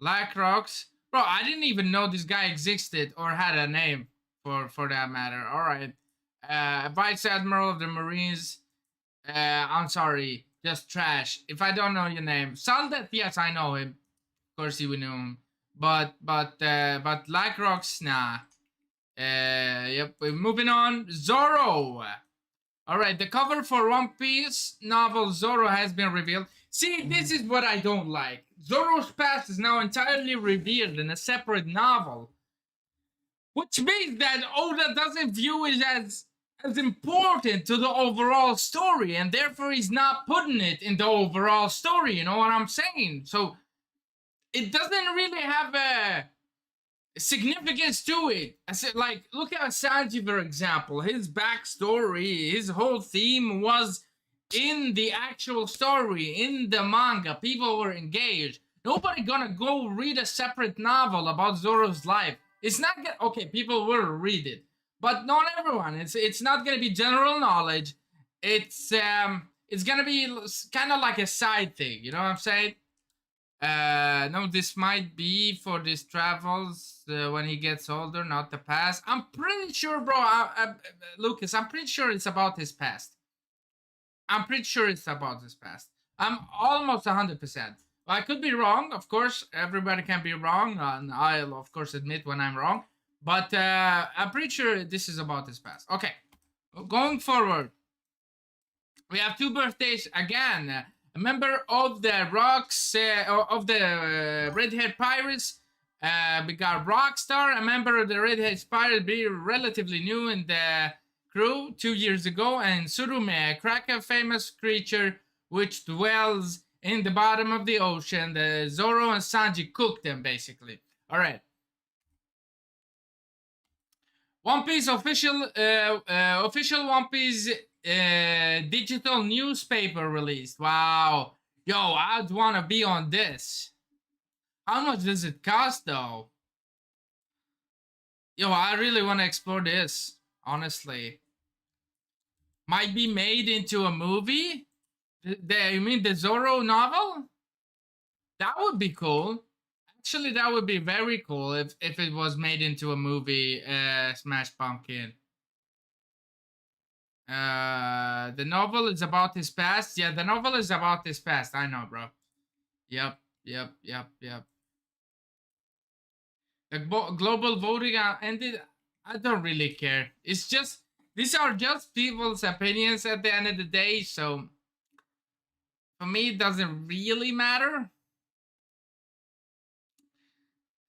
Bro, I didn't even know this guy existed or had a name for that matter. All right. Vice Admiral of the Marines. I'm sorry. Just trash. If I don't know your name. Saldet, yes, I know him. Of course you knew him. But Lacroix, nah. Yep, we're moving on. Zoro. Alright, the cover for One Piece novel Zoro has been revealed. See, this is what I don't like. Zoro's past is now entirely revealed in a separate novel. Which means that Oda doesn't view it as important to the overall story, and therefore he's not putting it in the overall story, you know what I'm saying? So, it doesn't really have a significance to it. I said, like, look at Sanji, for example. His backstory, his whole theme was in the actual story, in the manga. People were engaged. Nobody gonna go read a separate novel about Zoro's life. It's not gonna, okay, people will read it, but not everyone. It's not gonna be general knowledge. It's gonna be kind of like a side thing. You know what I'm saying? No, this might be for his travels when he gets older, not the past. I'm pretty sure, bro, Lucas, I'm pretty sure it's about his past. I'm pretty sure it's about his past. I'm almost 100%. I could be wrong, of course. Everybody can be wrong, and I'll, of course, admit when I'm wrong. But I'm pretty sure this is about his past. Okay, going forward, we have two birthdays again. A member of the Rocks, of the Red-Haired Pirates. We got Rockstar, a member of the Red-Haired Pirates, be relatively new in the crew 2 years ago, and Surume, a Kraka famous creature which dwells in the bottom of the ocean. The Zoro and Sanji cooked them, basically. All right. One Piece official One Piece digital newspaper released. Wow. Yo, I'd want to be on this. How much does it cost though? Yo, I really want to explore this, honestly. Might be made into a movie? You mean the Zorro novel? That would be cool. Actually, that would be very cool if it was made into a movie, Smash Pumpkin. The novel is about his past. Yeah, the novel is about his past. I know, bro. Yep, yep. The global voting ended. I don't really care. It's just these are just people's opinions at the end of the day. So for me, it doesn't really matter.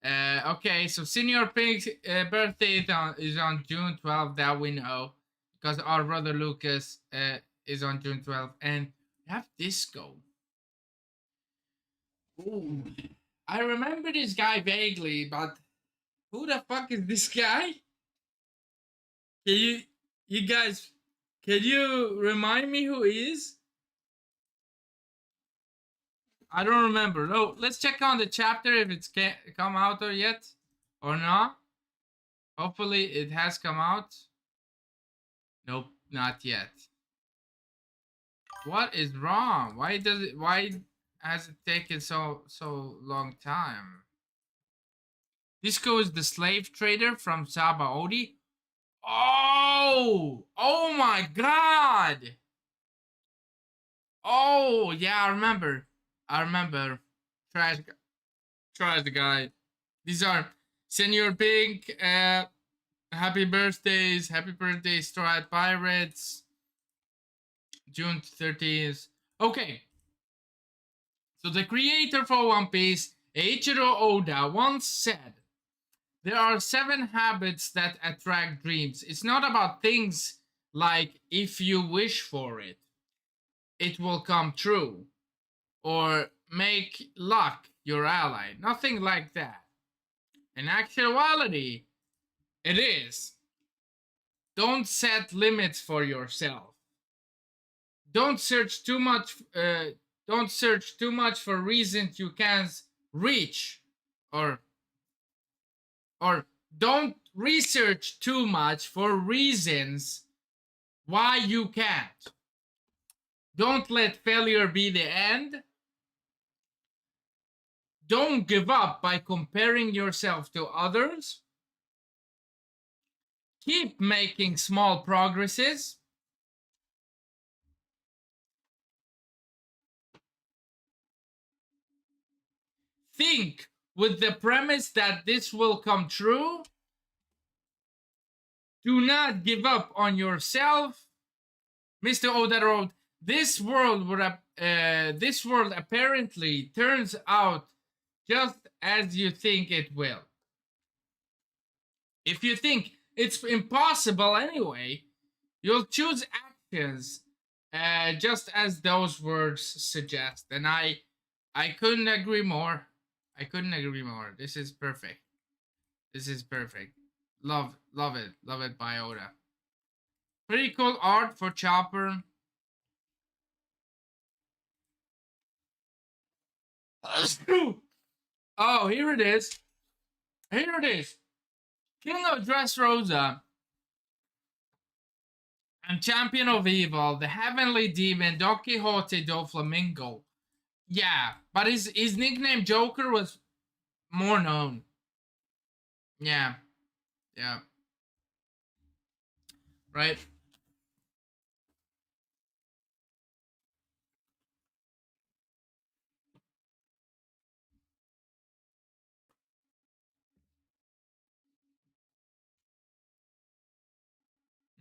Okay, so Senior Pink's birthday is on June 12th. That we know because our brother Lucas is on June 12th, and we have Disco. Ooh, I remember this guy vaguely, but who the fuck is this guy? Can you guys, can you remind me who he is? I don't remember. No, let's check on the chapter if it's come out or yet or not. Hopefully it has come out. Nope, not yet. What is wrong? Why has it taken so long time? Disco is the slave trader from Sabaody. Oh my god! Oh yeah, I remember. Trash, trash guy. These are Senior Pink. Happy birthdays, Straw Pirates. June 30th. Okay. So the creator for One Piece, Eiichiro Oda, once said, "There are 7 habits that attract dreams. It's not about things like if you wish for it, it will come true, or make luck your ally. Nothing like that. In actuality, it is. Don't set limits for yourself. Don't search too much. Don't search too much for reasons you can't reach, or don't research too much for reasons why you can't. Don't let failure be the end. Don't give up by comparing yourself to others. Keep making small progresses. Think with the premise that this will come true. Do not give up on yourself." Mr. Oda wrote, this world apparently turns out just as you think it will. If you think it's impossible anyway, you'll choose actions just as those words suggest. And I couldn't agree more. I couldn't agree more. This is perfect. This is perfect. Love it by Oda. Pretty cool art for Chopper. Oh, here it is. Here it is. King of Dressrosa and Champion of Evil, the Heavenly Demon, Don Quixote do Flamingo. Yeah, but his nickname Joker was more known. Yeah, yeah. Right?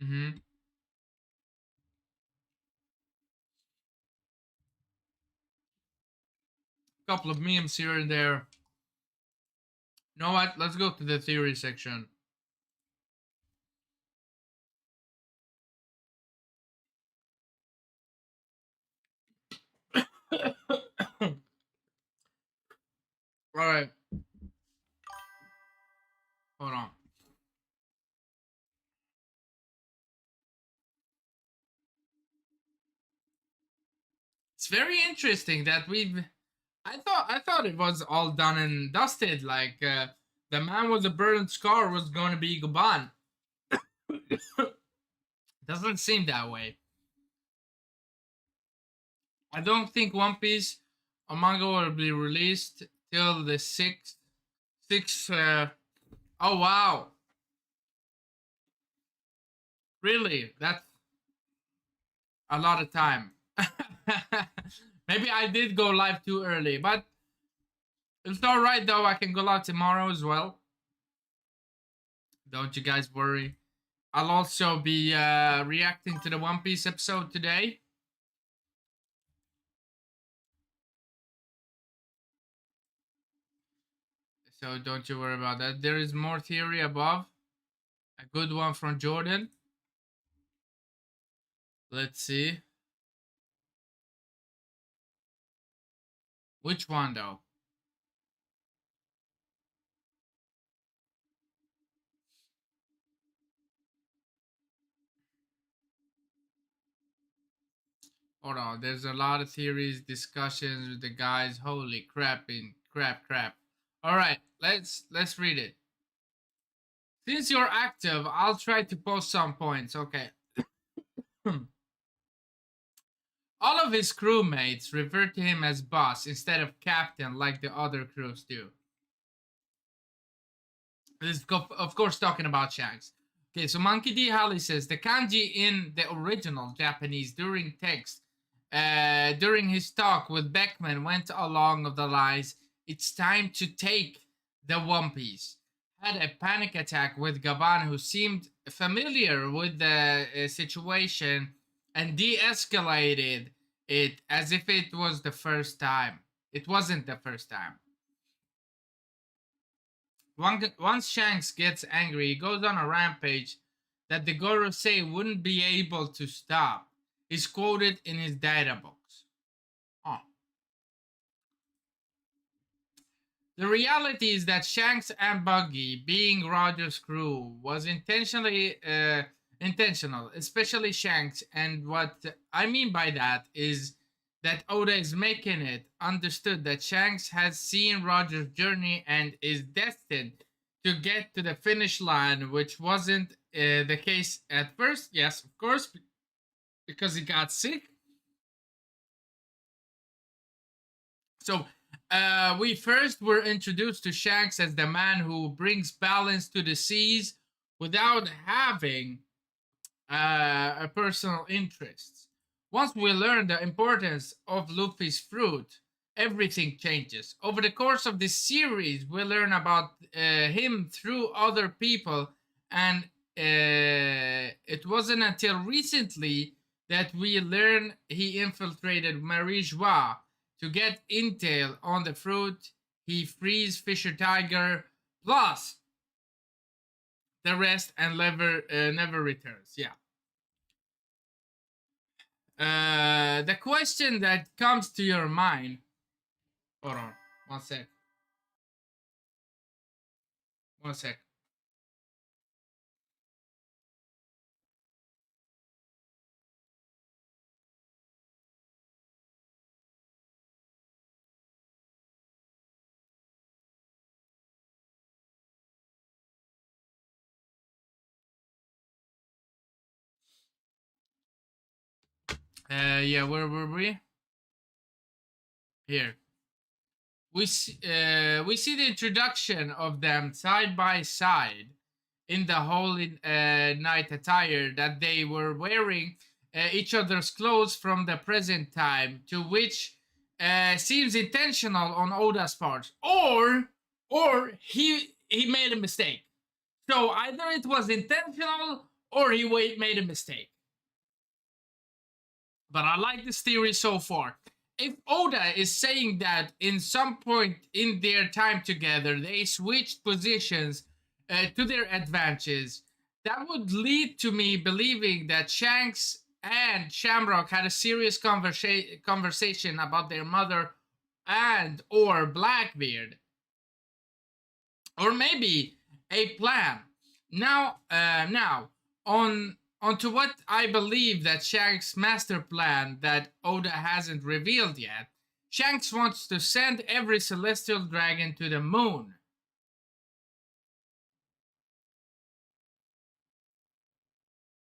Mm-hmm. Couple of memes here and there. You know what? Let's go to the theory section. All right. Hold on. very interesting that we've. I thought it was all done and dusted. Like the man with the burned scar was going to be Gaban. Doesn't seem that way. I don't think One Piece or manga will be released till the sixth. Oh wow, really? That's a lot of time. Maybe I did go live too early, but it's all right though. I can go live tomorrow as well. Don't you guys worry. I'll also be reacting to the One Piece episode today. So don't you worry about that. There is more theory above. A good one from Jordan. Let's see. Which one though? Hold on. There's a lot of theories, discussions with the guys. Holy crap! Crap. All right, let's read it. Since you're active, I'll try to post some points. Okay. All of his crewmates refer to him as boss instead of captain like the other crews do. This is, of course, talking about Shanks. Okay, so Monkey D. Holly says the kanji in the original Japanese during his talk with Beckman went along the lines, "It's time to take the One Piece." Had a panic attack with Gaban, who seemed familiar with the situation, and de-escalated it as if it was the first time. It wasn't the first time. Once Shanks gets angry, he goes on a rampage that the Gorosei wouldn't be able to stop. He's quoted in his data books. Oh. The reality is that Shanks and Buggy, being Roger's crew, was intentional, especially Shanks. And what I mean by that is that Oda is making it understood that Shanks has seen Roger's journey and is destined to get to the finish line, which wasn't the case at first. Yes, of course, because he got sick. So we first were introduced to Shanks as the man who brings balance to the seas without having a personal interest. Once we learn the importance of Luffy's fruit, everything changes. Over the course of this series, we learn about him through other people, and it wasn't until recently that we learn he infiltrated Marie Joie to get intel on the fruit. He frees Fisher Tiger, plus the rest, and never returns. Yeah. The question that comes to your mind. Hold on, one sec. One sec. Yeah, where were we? Here. We see the introduction of them side by side in the holy night attire that they were wearing each other's clothes from the present time, to which seems intentional on Oda's part, or he made a mistake. So either it was intentional or he made a mistake. But I like this theory so far. If Oda is saying that in some point in their time together they switched positions to their advantages, that would lead to me believing that Shanks and Shamrock had a serious conversation about their mother and or Blackbeard, or maybe a plan. Now, on onto what I believe that Shanks' master plan that Oda hasn't revealed yet. Shanks wants to send every celestial dragon to the moon.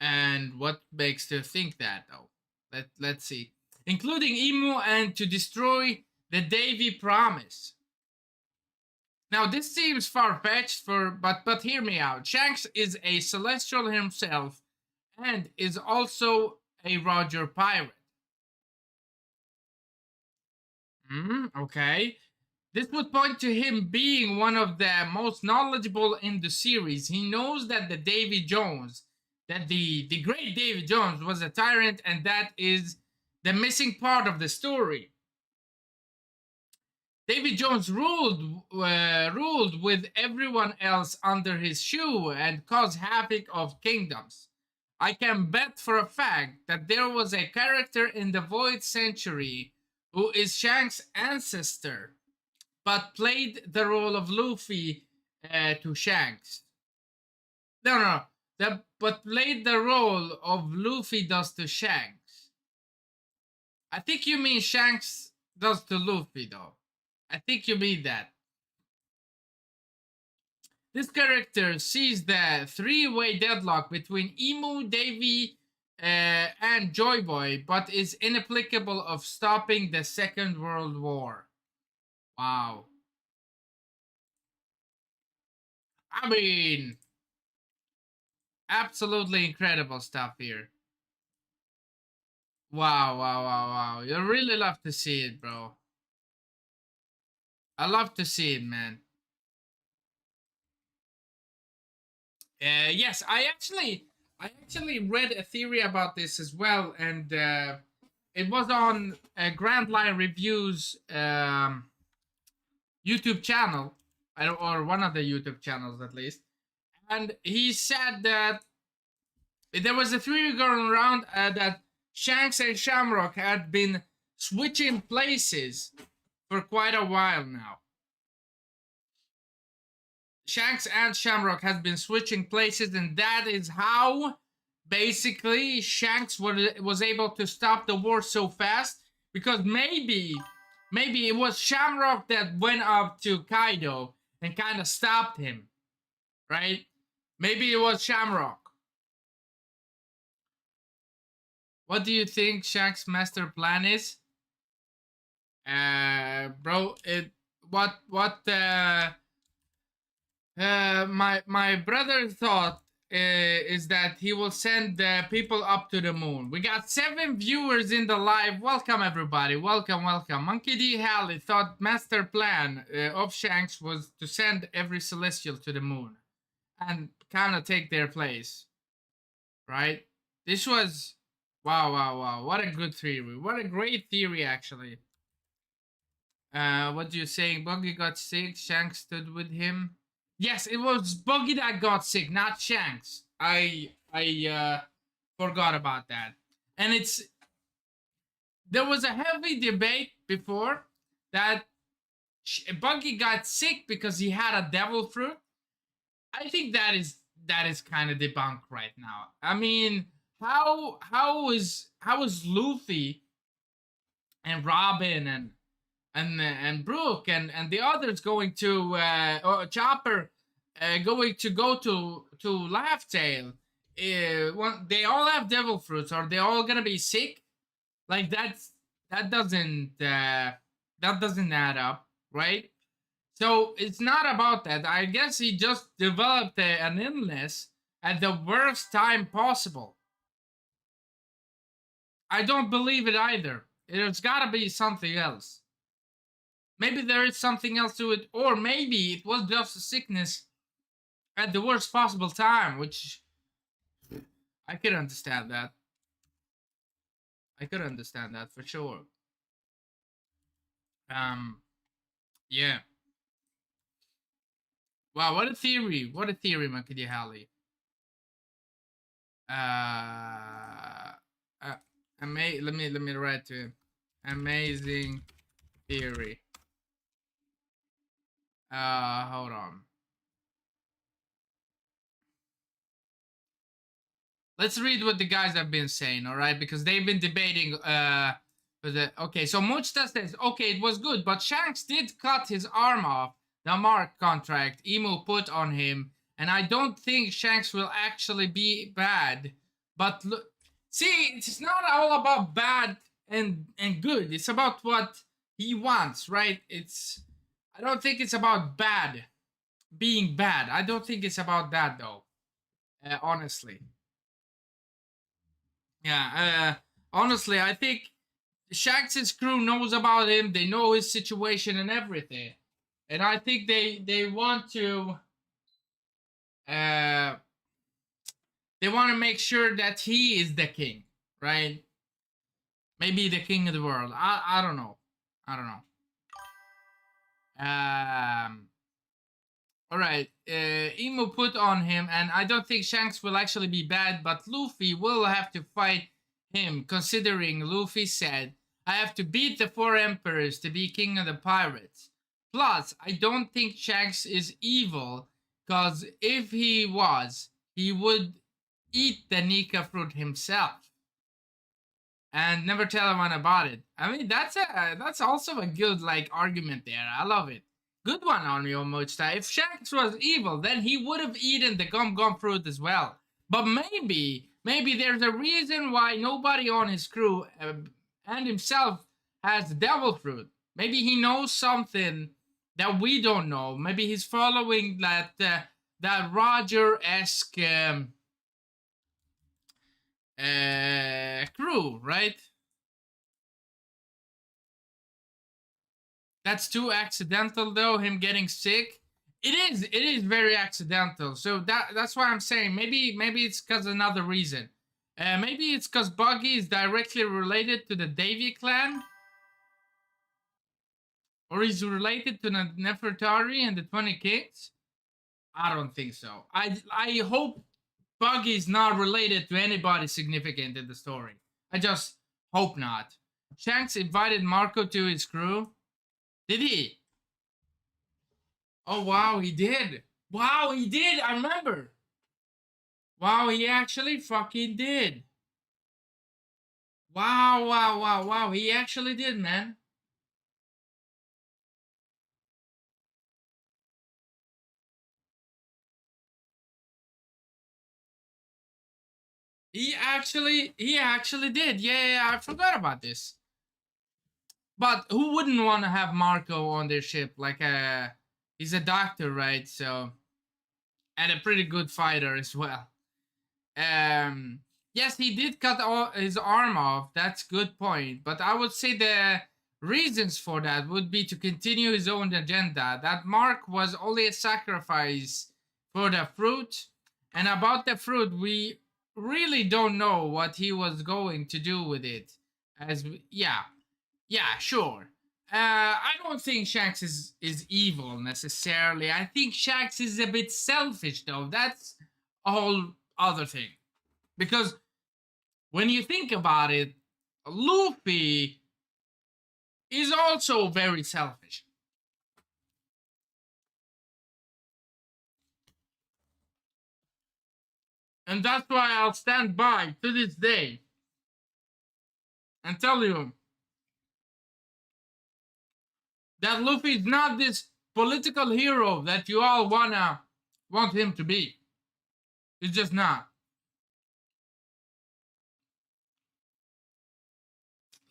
And what makes to think that, though? Let's see. Including Imu, and to destroy the Davy Promise. Now this seems far-fetched, but hear me out. Shanks is a celestial himself and is also a Roger pirate. Okay. This would point to him being one of the most knowledgeable in the series. He knows that the great Davy Jones was a tyrant, and that is the missing part of the story. Davy Jones ruled with everyone else under his shoe and caused havoc of kingdoms. I can bet for a fact that there was a character in the Void Century who is Shanks' ancestor, but played the role of Luffy to Shanks. No. But played the role of Luffy does to Shanks. I think you mean Shanks does to Luffy, though. I think you mean that. This character sees the three-way deadlock between Imu, Davy, and Joy Boy, but is inapplicable of stopping the Second World War. Wow. I mean, absolutely incredible stuff here. Wow. You really love to see it, bro. I love to see it, man. Yes, I actually read a theory about this as well, and it was on Grand Line Reviews YouTube channel, or one of the YouTube channels at least, and he said that there was a theory going around that Shanks and Shamrock had been switching places for quite a while now. Shanks and Shamrock has been switching places, and that is how basically Shanks was able to stop the war so fast, because maybe it was Shamrock that went up to Kaido and kind of stopped him, right? Maybe it was Shamrock. What do you think Shanks' master plan is? Bro, my brother thought is that he will send people up to the moon. We got 7 viewers in the live. Welcome everybody. Welcome. Monkey D. Halley thought master plan of Shanks was to send every celestial to the moon and kind of take their place, right? This was wow. What a good theory. What a great theory, actually. What do you saying? Buggy got sick. Shanks stood with him. Yes, it was Buggy that got sick, not Shanks. I forgot about that. And there was a heavy debate before that Buggy got sick because he had a devil fruit. I think that is kind of debunked right now. I mean, how is Luffy and Robin and Brook and the others going to Chopper going to go to Laugh Tale? They all have devil fruits. Are they all gonna be sick? Like that doesn't add up, right? So it's not about that. I guess he just developed an illness at the worst time possible. I don't believe it either. There's gotta be something else. Maybe there is something else to it, or maybe it was just a sickness at the worst possible time, which I could understand that. I could understand that for sure. Yeah. Wow, what a theory! What a theory, Monkey D. Halley. Let me write to him. Amazing theory. Hold on. let's read what the guys have been saying, all right? Because they've been debating. Okay, so Muchta says, okay, it was good, but Shanks did cut his arm off the Mark contract Emu put on him, and I don't think Shanks will actually be bad. But look, see, it's not all about bad and good. It's about what he wants, right? I don't think it's about bad being bad. I don't think it's about that though. Honestly, yeah. Honestly, I think Shanks' crew knows about him. They know his situation and everything, and I think they want to uh they want to make sure that he is the king, right? Maybe the king of the world. I don't know. I don't know. All right. Emu put on him, and I don't think Shanks will actually be bad, but Luffy will have to fight him, considering Luffy said, I have to beat the 4 emperors to be king of the pirates. Plus, I don't think Shanks is evil, cause if he was, he would eat the Nika fruit himself and never tell anyone about it. I mean, that's also a good like argument there. I love it. Good one on your Mochta. If Shanks was evil, then he would have eaten the gum gum fruit as well. But maybe there's a reason why nobody on his crew and himself has devil fruit. Maybe he knows something that we don't know. Maybe he's following that Roger-esque crew, right? That's too accidental though, him getting sick. It is very accidental. So that's why I'm saying maybe it's because another reason. Maybe it's because Buggy is directly related to the Davy clan. Or he's related to the Nefertari and the 20 Kings. I don't think so. I hope Buggy's not related to anybody significant in the story. I just hope not. Shanks invited Marco to his crew. Did he? Oh, wow, he did. Wow, he did. I remember. Wow, he actually fucking did. Wow. He actually did, man. He actually did. Yeah, I forgot about this. But who wouldn't want to have Marco on their ship? Like, he's a doctor, right? So, and a pretty good fighter as well. Yes, he did cut his arm off. That's good point. But I would say the reasons for that would be to continue his own agenda. That Mark was only a sacrifice for the fruit. And about the fruit, we really don't know what he was going to do with it. Yeah, sure. I don't think Shanks is evil necessarily. I think Shanks is a bit selfish though. That's a whole other thing. Because when you think about it, Luffy is also very selfish. And that's why I'll stand by to this day and tell you that Luffy is not this political hero that you all want him to be. He's just not.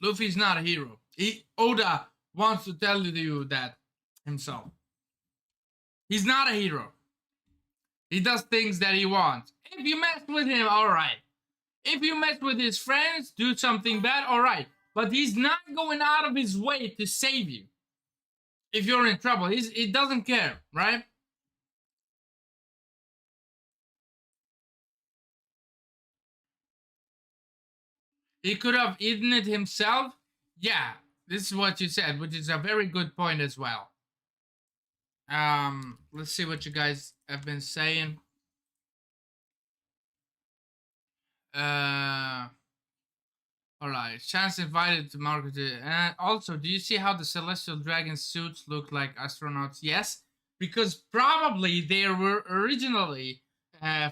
Luffy's not a hero. Oda wants to tell you that himself. He's not a hero. He does things that he wants. If you mess with him, alright. If you mess with his friends, do something bad, alright. But he's not going out of his way to save you. If you're in trouble, he doesn't care, right? He could have eaten it himself. Yeah, this is what you said, which is a very good point as well. Let's see what you guys have been saying. Alright, Chance invited to Marco and also, do you see how the Celestial Dragon suits look like astronauts? Yes, because probably they were originally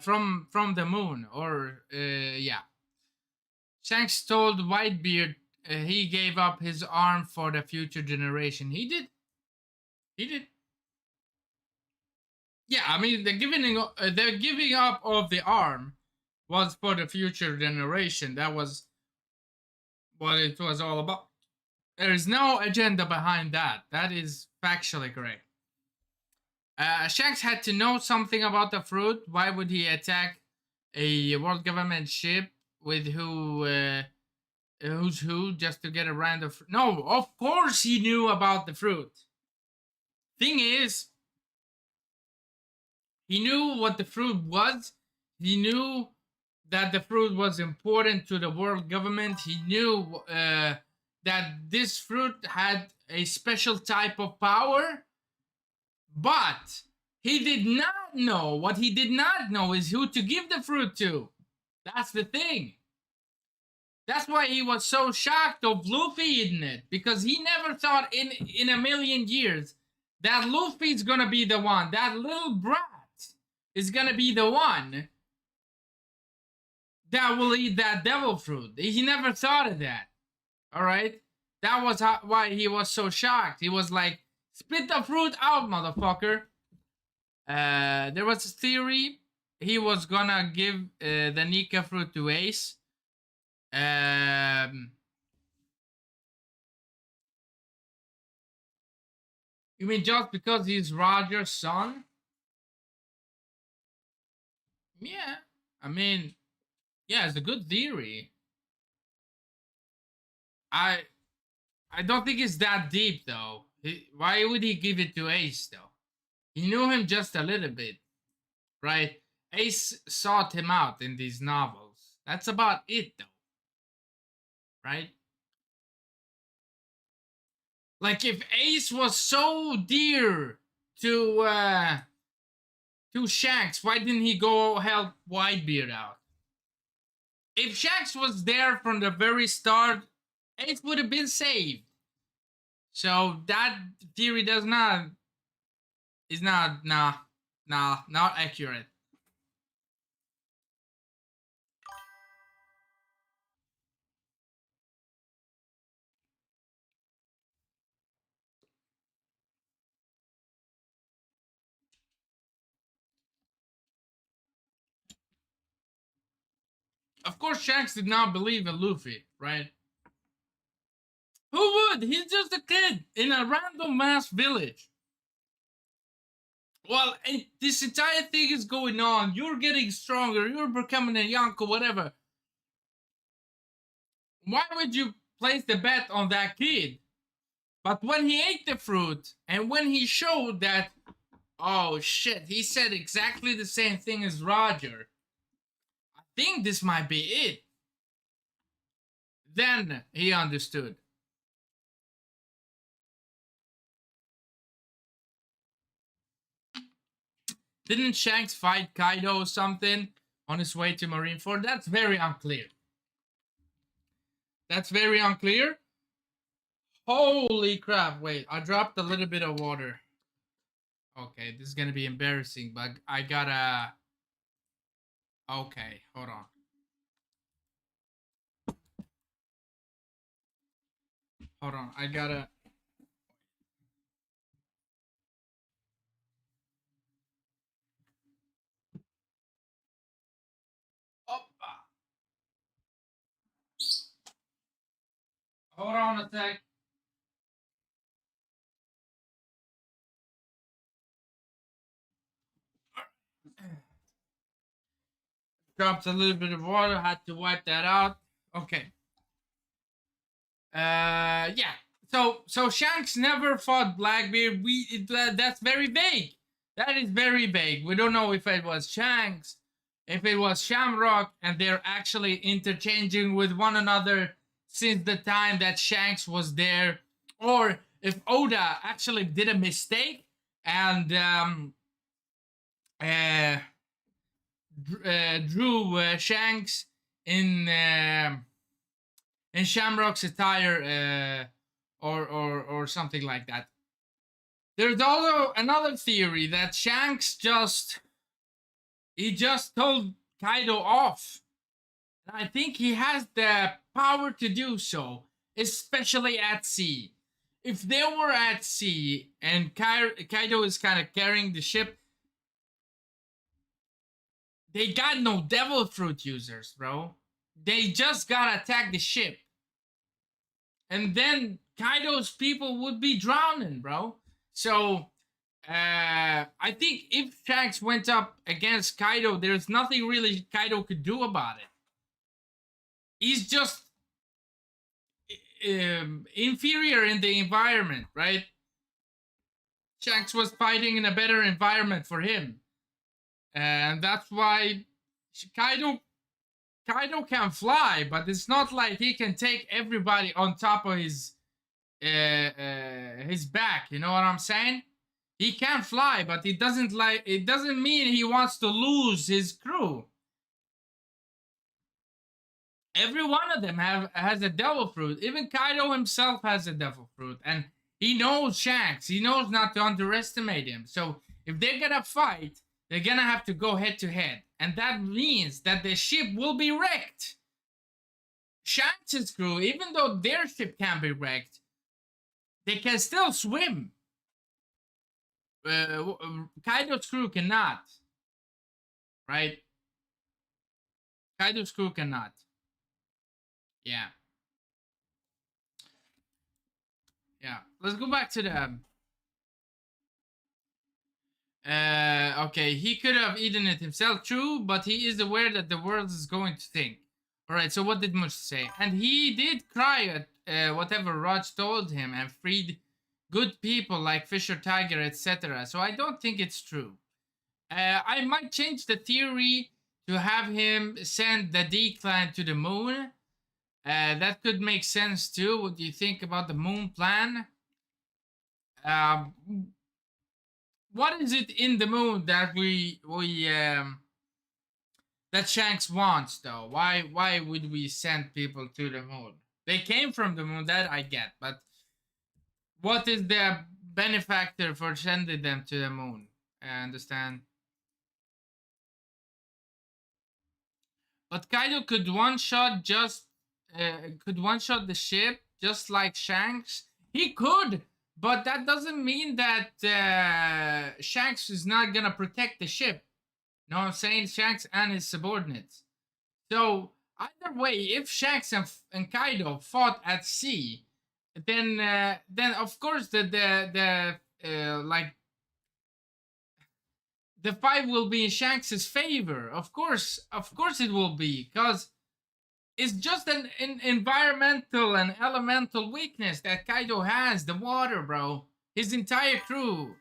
from the moon, or yeah. Shanks told Whitebeard he gave up his arm for the future generation. He did. He did. Yeah, I mean the giving up of the arm was for the future generation. That was what it was all about. There is no agenda behind that. That is factually correct. Shanks had to know something about the fruit. Why would he attack a world government ship with who's who just to get a random? No, of course he knew about the fruit. Thing is, he knew what the fruit was. He knew that the fruit was important to the world government. He knew that this fruit had a special type of power. But he did not know. What he did not know is who to give the fruit to. That's the thing. That's why he was so shocked of Luffy eating it. Because he never thought in a million years that Luffy's gonna be the one. That little brat is gonna be the one that will eat that devil fruit. He never thought of that. Alright? That was why he was so shocked. He was like, spit the fruit out, motherfucker. There was a theory he was gonna give the Nika fruit to Ace. You mean just because he's Roger's son? Yeah. I mean, yeah, it's a good theory. I don't think it's that deep though. Why would he give it to Ace though? He knew him just a little bit, right? Ace sought him out in these novels. That's about it though, right? Like if Ace was so dear to Shanks, why didn't he go help Whitebeard out? If Shanks was there from the very start, Ace would have been saved. So that theory is not not accurate. Of course, Shanks did not believe in Luffy, right? Who would? He's just a kid in a random mass village. Well, and this entire thing is going on. You're getting stronger. You're becoming a Yonko, whatever. Why would you place the bet on that kid? But when he ate the fruit and when he showed that, oh shit, he said exactly the same thing as Roger. I think this might be it. Then he understood. Didn't Shanks fight Kaido or something on his way to Marineford? That's very unclear. That's very unclear. Holy crap. Wait, I dropped a little bit of water. Okay, this is gonna be embarrassing, but I gotta... Okay, hold on. Hold on, I gotta... Hold on a sec. Dropped a little bit of water, had to wipe that out. Okay. Yeah. So Shanks never fought Blackbeard. That's very vague. That is very vague. We don't know if it was Shanks, if it was Shamrock, and they're actually interchanging with one another since the time that Shanks was there, or if Oda actually did a mistake and drew Shanks in Shamrock's attire, or something like that. There's also another theory that Shanks just He just told Kaido off. And I think he has the power to do so, especially at sea. If they were at sea and Kaido is kind of carrying the ship, they got no devil fruit users, bro. They just gotta attack the ship. And then Kaido's people would be drowning, bro. So I think if Shanks went up against Kaido, there's nothing really Kaido could do about it. He's just inferior in the environment, right? Shanks was fighting in a better environment for him, and that's why Kaido can fly, but it's not like he can take everybody on top of his back. You know what I'm saying? He can fly, but it doesn't mean he wants to lose his crew. Every one of them has a devil fruit. Even Kaido himself has a devil fruit, and he knows Shanks. He knows not to underestimate him. So if they're gonna fight, they're gonna have to go head to head, and that means that the ship will be wrecked. Shanks' crew, even though their ship can be wrecked, they can still swim. Kaido's crew cannot. Right? Kaido's crew cannot. Yeah. Yeah. Let's go back to the... okay, he could have eaten it himself, true, but he is aware that the world is going to think. Alright, so what did Mush say? And he did cry at whatever Raj told him and freed good people like Fisher Tiger, etc. So I don't think it's true. I might change the theory to have him send the D-Clan to the moon. That could make sense too. What do you think about the moon plan? What is it in the moon that that Shanks wants though? Why would we send people to the moon? They came from the moon, that I get, but what is the benefactor for sending them to the moon? I understand. But Kaido could one shot the ship just like Shanks. He could, but that doesn't mean that Shanks is not gonna protect the ship. You know what I'm saying? Shanks and his subordinates. So either way, if Shanks and Kaido fought at sea, then of course the fight will be in Shanks's favor. Of course it will be, because it's just an environmental and elemental weakness that Kaido has. The water, bro. His entire crew.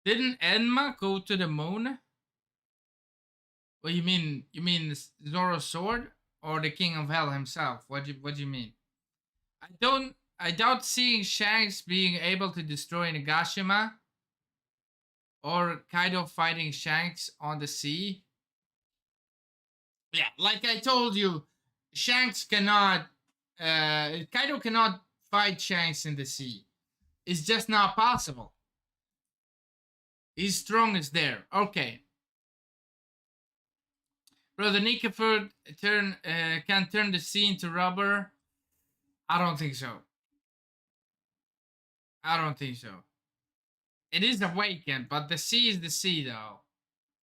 Didn't Enma go to the moon? What you mean? You mean Zoro's sword or the King of Hell himself? What do you mean? I doubt seeing Shanks being able to destroy Nagashima or Kaido fighting Shanks on the sea. Yeah, like I told you, Shanks cannot Kaido cannot fight Shanks in the sea. It's just not possible. His strongest there. Okay. Bro, the Nikafur can turn the sea into rubber. I don't think so. I don't think so. It is awakened, but the sea is the sea, though.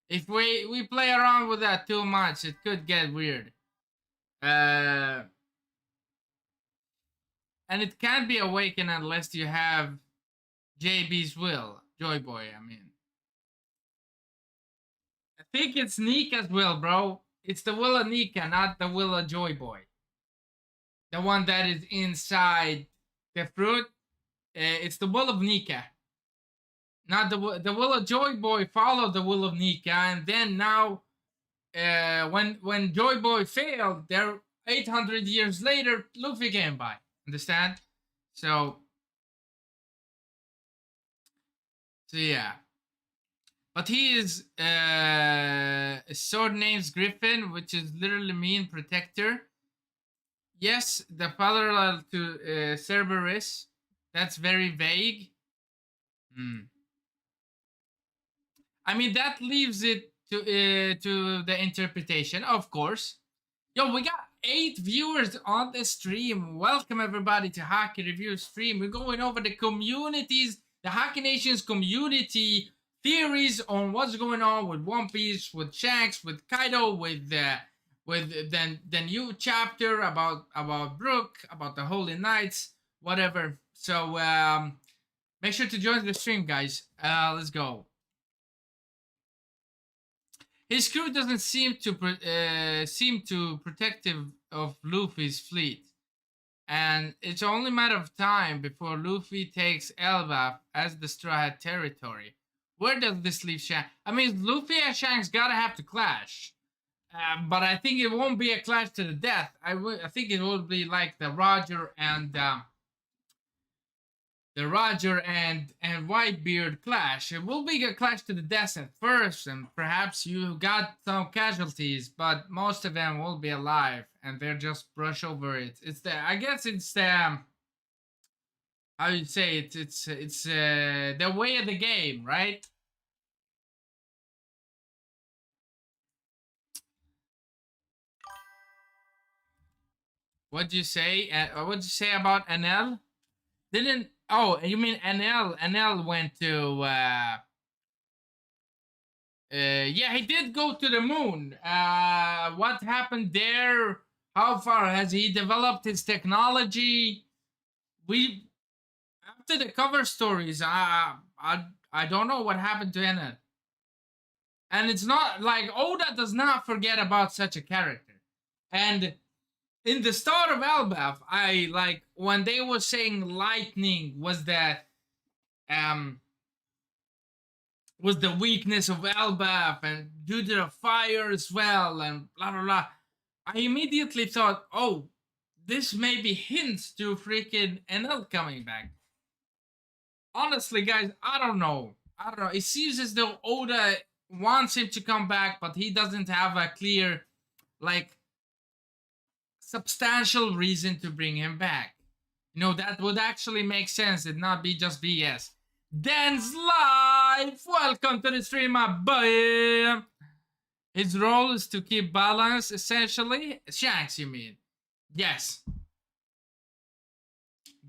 If we play around with that too much, it could get weird. And it can't be awakened unless you have JB's will. Joy Boy, I mean. I think it's Nika's will, bro. It's the will of Nika, not the will of Joy Boy. The one that is inside the fruit. It's the will of Nika. Not the will of Joy Boy followed the will of Nika, and then now, when Joy Boy failed, there 800 years later, Luffy came by. Understand? So yeah. But he is his sword name's Griffin, which is literally mean protector. Yes, the parallel to Cerberus. That's very vague. I mean, that leaves it to the interpretation, of course. Yo, we got 8 viewers on the stream. Welcome everybody to Hockey Review stream. We're going over the communities, the Hockey Nations community theories on what's going on with One Piece, with Shanks, with Kaido, with the new chapter about Brook, about the Holy Knights, whatever. So make sure to join the stream, guys. Let's go. His crew doesn't seem to protective of Luffy's fleet, and it's only a matter of time before Luffy takes Elbaf as the Straw Hat territory. Where does this leave Shanks? I mean, Luffy and Shanks gotta have to clash, but I think it won't be a clash to the death. I think it will be like the Roger and Whitebeard clash. It will be a clash to the death at first, and perhaps you got some casualties, but most of them will be alive, and they'll just brush over it. It's the, I guess it's the, how you say it? It's the way of the game, right? What'd you say? What'd you say about NL? Didn't? Oh, you mean NL? NL went to. Yeah, he did go to the moon. What happened there? How far has he developed his technology? We after the cover stories, I don't know what happened to NL. And it's not like Oda does not forget about such a character. And in the start of Elbaf, I like when they were saying lightning was the weakness of Elbaf, and due to the fire as well, and blah blah blah. I immediately thought, oh, this maybe hints to freaking NL coming back. Honestly, guys, I don't know. It seems as though Oda wants him to come back, but he doesn't have a clear, like, substantial reason to bring him back. You know, that would actually make sense and not be just BS. Dance Live! Welcome to the stream, my boy! His role is to keep balance, essentially. Shanks, you mean? Yes.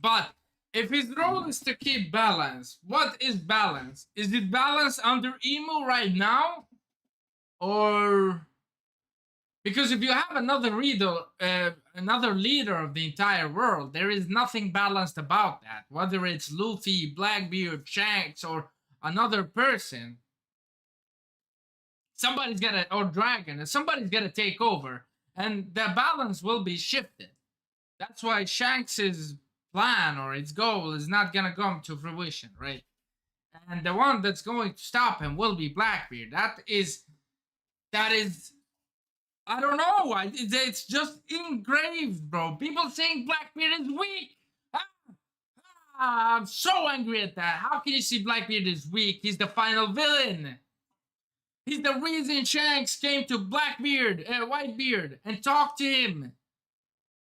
But if his role is to keep balance, what is balance? Is it balance under Emu right now? Or... Because if you have another leader of the entire world, there is nothing balanced about that. Whether it's Luffy, Blackbeard, Shanks, or another person, somebody's gotta, or Dragon, somebody's gotta take over, and the balance will be shifted. That's why Shanks's plan or its goal is not gonna come to fruition, right? And the one that's going to stop him will be Blackbeard. That is. I don't know. It's just engraved, bro. People saying Blackbeard is weak. I'm so angry at that. How can you see Blackbeard is weak? He's the final villain. He's the reason Shanks came to Whitebeard, and talked to him.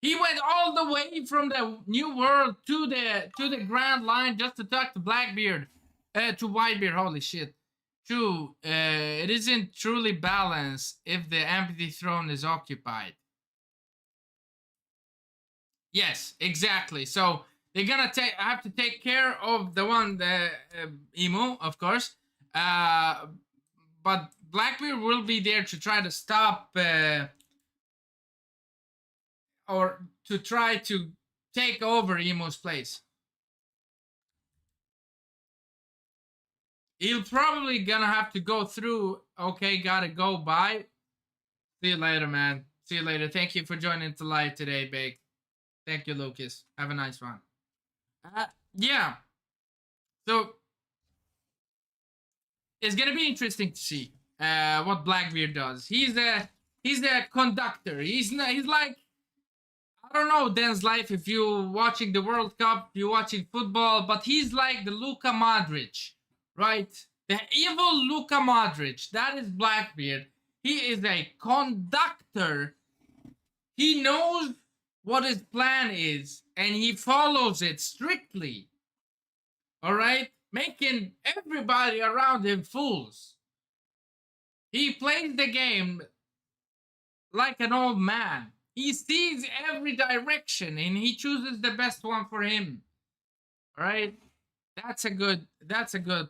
He went all the way from the New World to the Grand Line just to talk to Blackbeard, to Whitebeard. Holy shit. True, it isn't truly balanced if the empty throne is occupied. Yes, exactly. So they're gonna have to take care of the one, the Emu, of course. But Blackbeard will be there to try to stop or to try to take over Emu's place. He'll probably gonna have to go through. Okay, gotta go. Bye. See you later, man. See you later. Thank you for joining the live today, Bake. Thank you, Lucas. Have a nice one. Yeah. So it's gonna be interesting to see what Blackbeard does. He's the conductor. He's like, I don't know, Dan's life. If you're watching the World Cup, you're watching football, but he's like the Luka Modric. Right? The evil Luka Modric. That is Blackbeard. He is a conductor. He knows what his plan is, and he follows it strictly. Alright? Making everybody around him fools. He plays the game like an old man. He sees every direction and he chooses the best one for him. Right? That's a good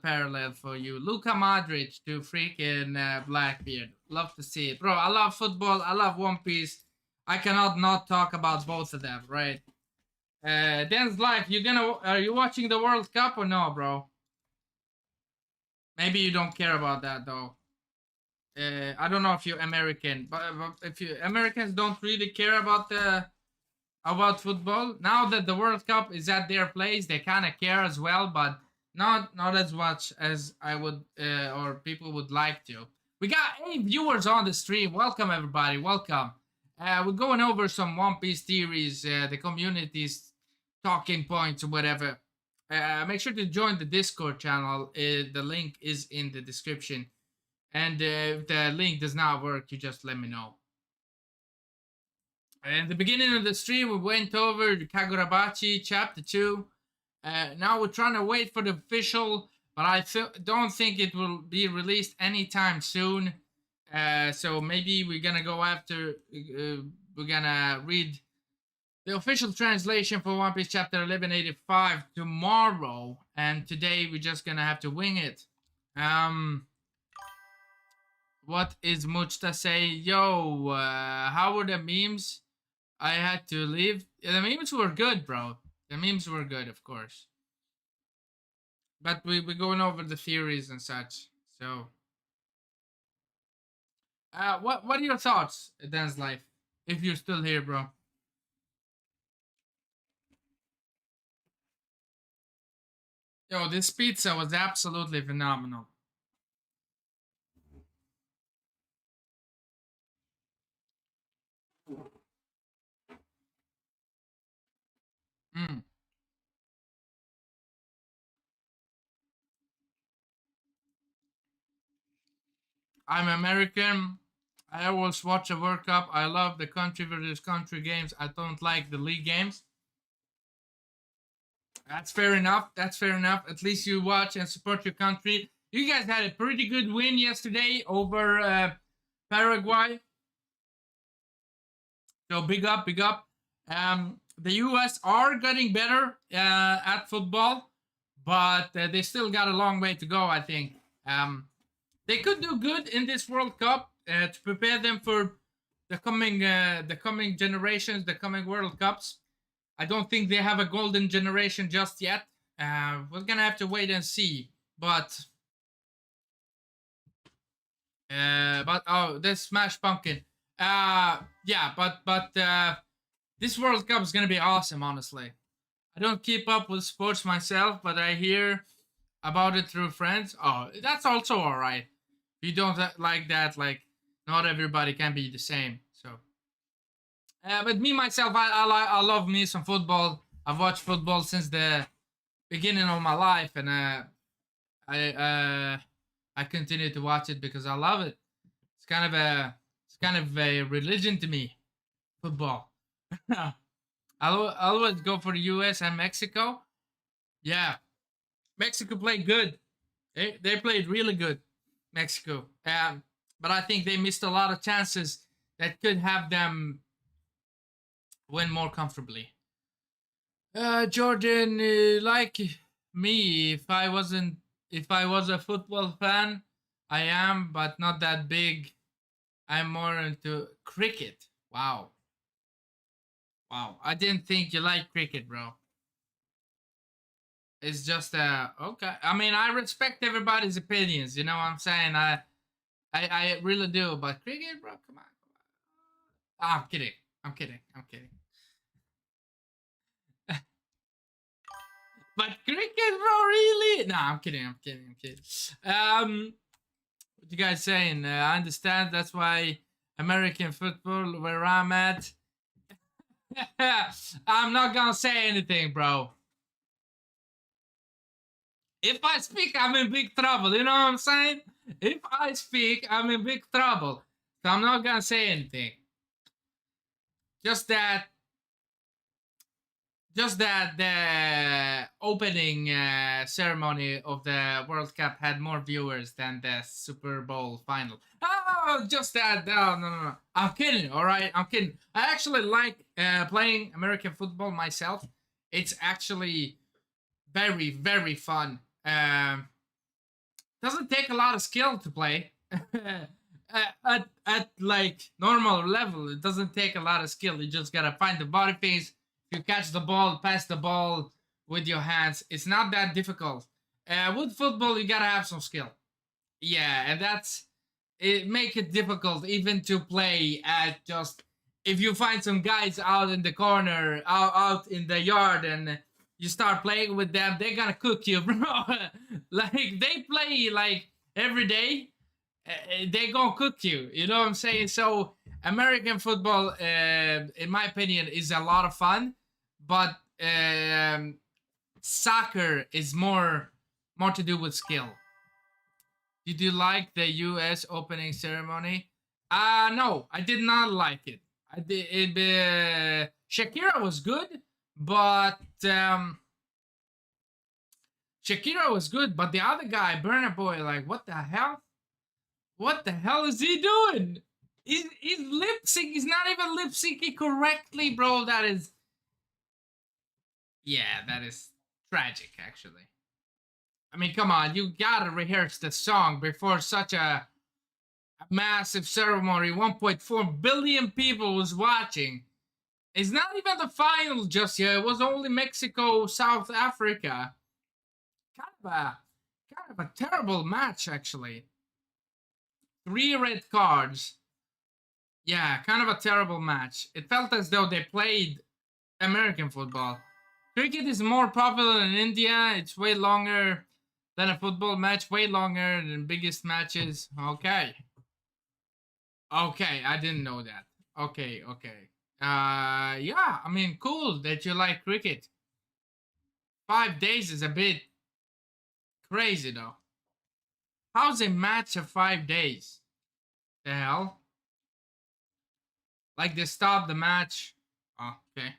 parallel for you. Luka Modric to freaking Blackbeard. Love to see it. Bro, I love football. I love One Piece. I cannot not talk about both of them, right? Dan's life, are you watching the World Cup or no, bro? Maybe you don't care about that though. I don't know if you're American, but if you Americans don't really care about football. Now that the World Cup is at their place, they kind of care as well, but not as much as I would or people would like to. We got 8 viewers on the stream. Welcome everybody. Welcome. We're going over some One Piece theories, the community's talking points or whatever. Make sure to join the Discord channel. The link is in the description. And if the link does not work, you just let me know. In the beginning of the stream, we went over Kagurabachi Chapter 2. Now we're trying to wait for the official, but I don't think it will be released anytime soon. So maybe we're gonna go after, we're gonna read the official translation for One Piece Chapter 1185 tomorrow. And today we're just gonna have to wing it. What is Muchta say? Yo, how were the memes? I had to leave. Yeah, the memes were good, bro. The memes were good, of course. But we're going over the theories and such. So, what are your thoughts, Dan's life? If you're still here, bro. Yo, this pizza was absolutely phenomenal. Mm. I'm American. I always watch a World Cup. I love the country versus country games. I don't like the league games. That's fair enough. That's fair enough. At least you watch and support your country. You guys had a pretty good win yesterday over Paraguay. So big up, big up. The US are getting better at football, but they still got a long way to go, I think. They could do good in this World Cup to prepare them for the coming generations, the coming World Cups. I don't think they have a golden generation just yet. We're gonna have to wait and see. But oh, this Smash Pumpkin. Yeah, but this World Cup is gonna be awesome. Honestly, I don't keep up with sports myself, but I hear about it through friends. Oh, that's also all right. If you don't like that, like not everybody can be the same. So, but me myself, I love me some football. I've watched football since the beginning of my life, and I continue to watch it because I love it. It's kind of a religion to me. Football. I'll always go for the U.S. and Mexico. Yeah, Mexico played good. They played really good, Mexico. But I think they missed a lot of chances that could have them win more comfortably. Jordan, like me, if I was a football fan, I am, but not that big. I'm more into cricket. Wow. Wow. I didn't think you liked cricket, bro. It's just okay. I mean, I respect everybody's opinions. You know what I'm saying? I really do. But cricket, bro, come on. Ah, I'm kidding. I'm kidding. I'm kidding. But cricket, bro, really? Nah, I'm kidding. I'm kidding. I'm kidding. What you guys saying? I understand. That's why American football, where I'm at. I'm not gonna say anything, bro. If I speak, I'm in big trouble. You know what I'm saying? If I speak, I'm in big trouble. So I'm not gonna say anything. Just that just that the opening ceremony of the World Cup had more viewers than the Super Bowl final. Oh, just that. No, no, no, no. I'm kidding. All right, I'm kidding. I actually like playing American football myself. It's actually very, very fun. Doesn't take a lot of skill to play. At like normal level, it doesn't take a lot of skill. You just gotta find the body phase. You catch the ball, pass the ball with your hands. It's not that difficult. With football, you gotta have some skill. Yeah, and that's it. Make it difficult even to play at just if you find some guys out in the corner, out in the yard, and you start playing with them, they're gonna cook you, bro. Like they play like every day, they gonna cook you. You know what I'm saying? So American football, in my opinion, is a lot of fun, but soccer is more to do with skill. Did you like the U.S. opening ceremony? No, I did not like it. I did. Shakira was good, but Shakira was good, but the other guy, Burna Boy, like, what the hell? What the hell is he doing? He's lip sync. He's not even lip syncing correctly, bro. That is, yeah, that is tragic, actually. I mean, come on, you gotta rehearse the song before such a massive ceremony. 1.4 billion people was watching. It's not even the final just yet. It was only Mexico, South Africa. Kind of a terrible match, actually. 3 red cards. Yeah, kind of a terrible match. It felt as though they played American football. Cricket is more popular in India. It's way longer than a football match. Way longer than biggest matches. Okay. Okay, I didn't know that. Okay, okay. Yeah, I mean, cool that you like cricket. 5 days is a bit crazy, though. How's a match of 5 days? The hell? Like they stopped the match. Oh, okay.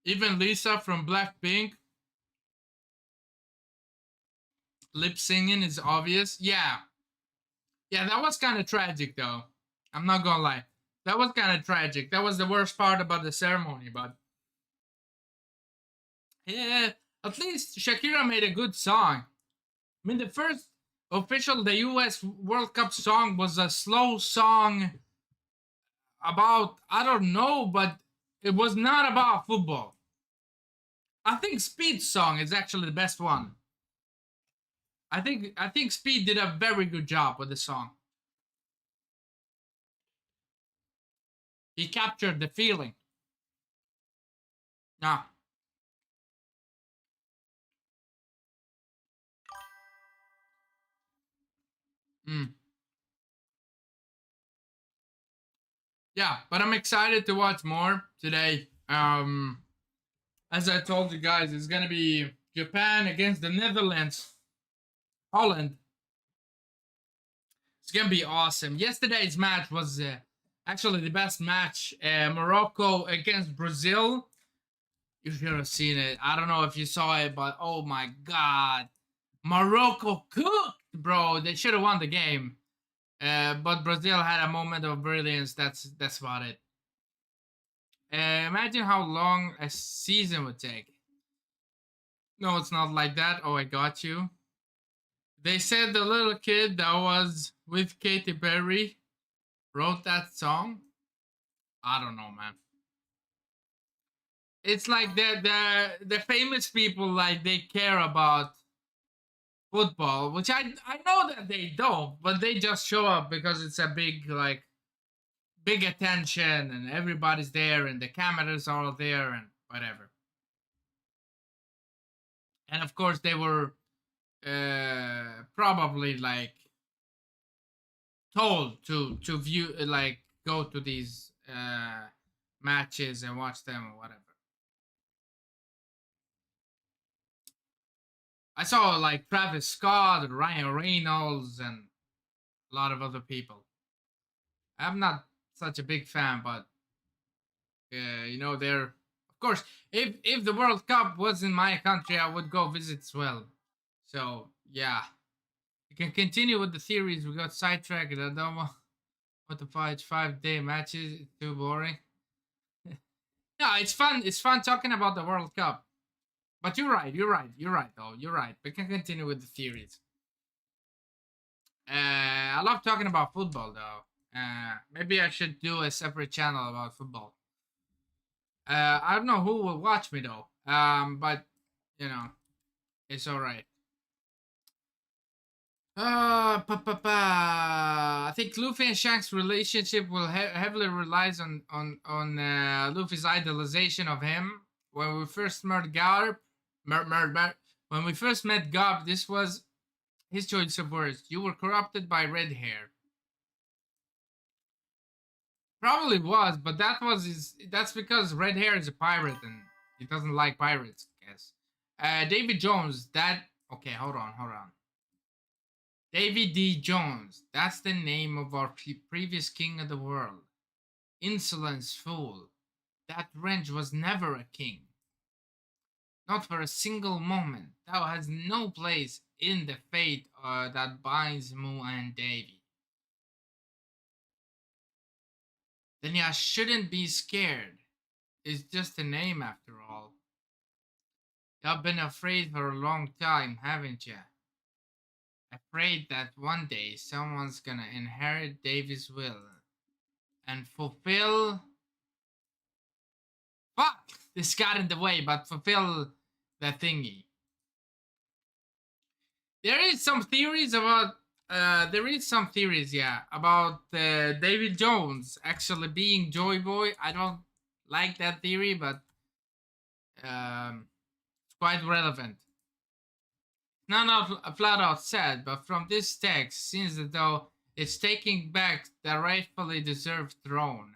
Even Lisa from Blackpink lip singing is obvious. Yeah, yeah, that was kind of tragic though. I'm not gonna lie, that was kind of tragic. That was the worst part about the ceremony, but yeah, at least Shakira made a good song. I mean, the first official the U.S. World Cup song was a slow song about I don't know, but it was not about football. I think Speed's song is actually the best one. I think Speed did a very good job with the song. He captured the feeling. Yeah. Mm. Yeah, but I'm excited to watch more today. As I told you guys, it's gonna be Japan against the Netherlands, Holland. It's gonna be awesome. Yesterday's match was actually the best match. Morocco against Brazil. You should have seen it. I don't know if you saw it, but oh my god, Morocco cooked, bro. They should have won the game. But Brazil had a moment of brilliance. That's about it. Imagine how long a season would take. No, it's not like that. Oh, I got you. They said the little kid that was with Katy Perry wrote that song. I don't know, man. It's like the famous people like they care about football, which I know that they don't, but they just show up because it's a big like big attention and everybody's there and the cameras are there and whatever. And of course they were probably like told to view like go to these matches and watch them or whatever. I saw like Travis Scott, Ryan Reynolds, and a lot of other people. I'm not such a big fan, but you know, they're of course. If the World Cup was in my country, I would go visit as well. So yeah, you can continue with the theories. We got sidetracked. I don't want to fight 5 day matches. It's too boring. No, it's fun. It's fun talking about the World Cup. But you're right. You're right. You're right. Though you're right. We can continue with the theories. I love talking about football though. Maybe I should do a separate channel about football. I don't know who will watch me though. But you know, it's all right. I think Luffy and Shanks' relationship will heavily relies on Luffy's idolization of him. When we first met Garp, when we first met Garp, this was his choice of words. You were corrupted by red hair. Probably was, but that was his. That's because red hair is a pirate and he doesn't like pirates. I guess. David Jones. That okay? Hold on. Davy D. Jones. That's the name of our previous king of the world. Insolence, fool. That wrench was never a king. Not for a single moment. Thou has no place in the fate that binds Mu and Davy. Then ya shouldn't be scared. It's just a name after all. You've been afraid for a long time, haven't ya? Afraid that one day someone's gonna inherit Davy's will and fulfill. Fuck! This got in the way, but fulfill the thingy. There is some theories about. Yeah, about David Jones actually being Joy Boy. I don't like that theory, but it's quite relevant. Not flat out said, but from this text seems as though it's taking back the rightfully deserved throne.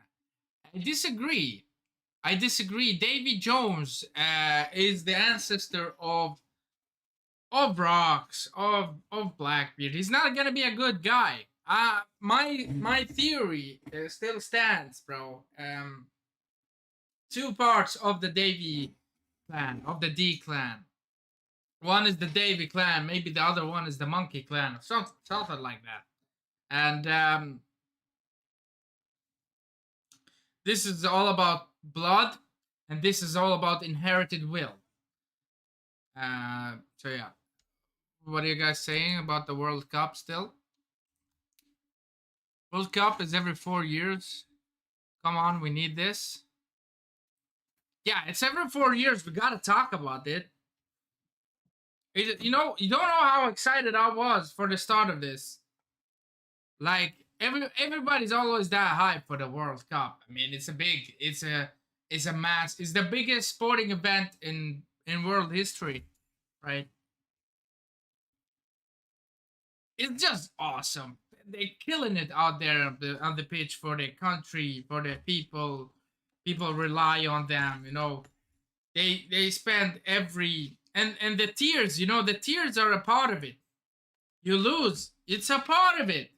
I disagree. Davy Jones is the ancestor of Rocks, of Blackbeard. He's not gonna be a good guy. My theory still stands, bro. Two parts of the Davy clan, of the D clan. One is the Davy clan, maybe the other one is the Monkey clan, or something like that. And this is all about blood, and this is all about inherited will. So yeah, what are you guys saying about the World Cup still? World Cup is every 4 years. Come on, we need this. Yeah, it's every 4 years. We gotta talk about it. You know, you don't know how excited I was for the start of this. Like everybody's always that hype for the World Cup. I mean, it's a mass. It's the biggest sporting event in world history, right? It's just awesome. They're killing it out there on the pitch for their country, for their people. People rely on them. You know, they spend every and the tears. You know, the tears are a part of it. You lose, it's a part of it.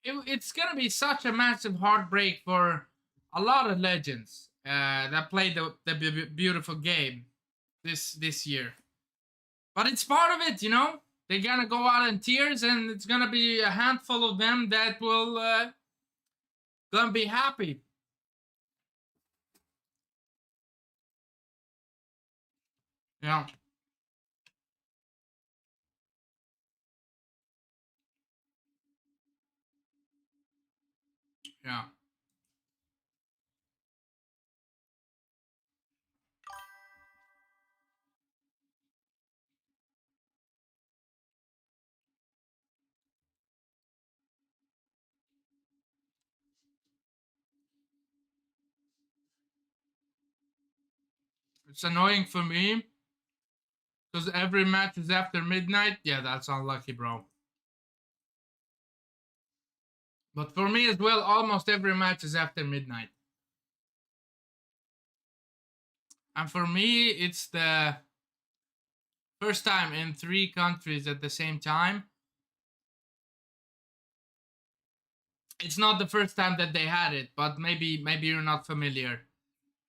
It's gonna be such a massive heartbreak for a lot of legends that played the beautiful game this year. But it's part of it, you know. They're gonna go out in tears, and it's gonna be a handful of them that will gonna be happy. Yeah. Yeah. It's annoying for me because every match is after midnight. Yeah, that's unlucky, bro. But for me as well, almost every match is after midnight. And for me, it's the First time in 3 countries at the same time. It's not the first time that they had it, but maybe you're not familiar.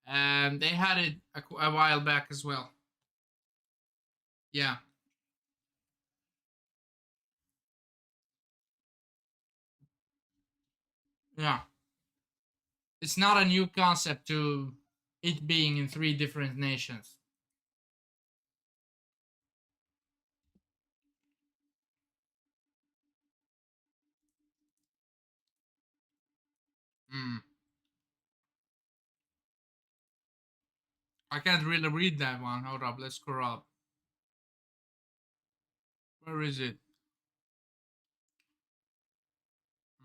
They had it a while back as well. Yeah. Yeah. It's not a new concept to it being in 3 different nations. Mm. I can't really read that one. Hold up, let's scroll up. Where is it?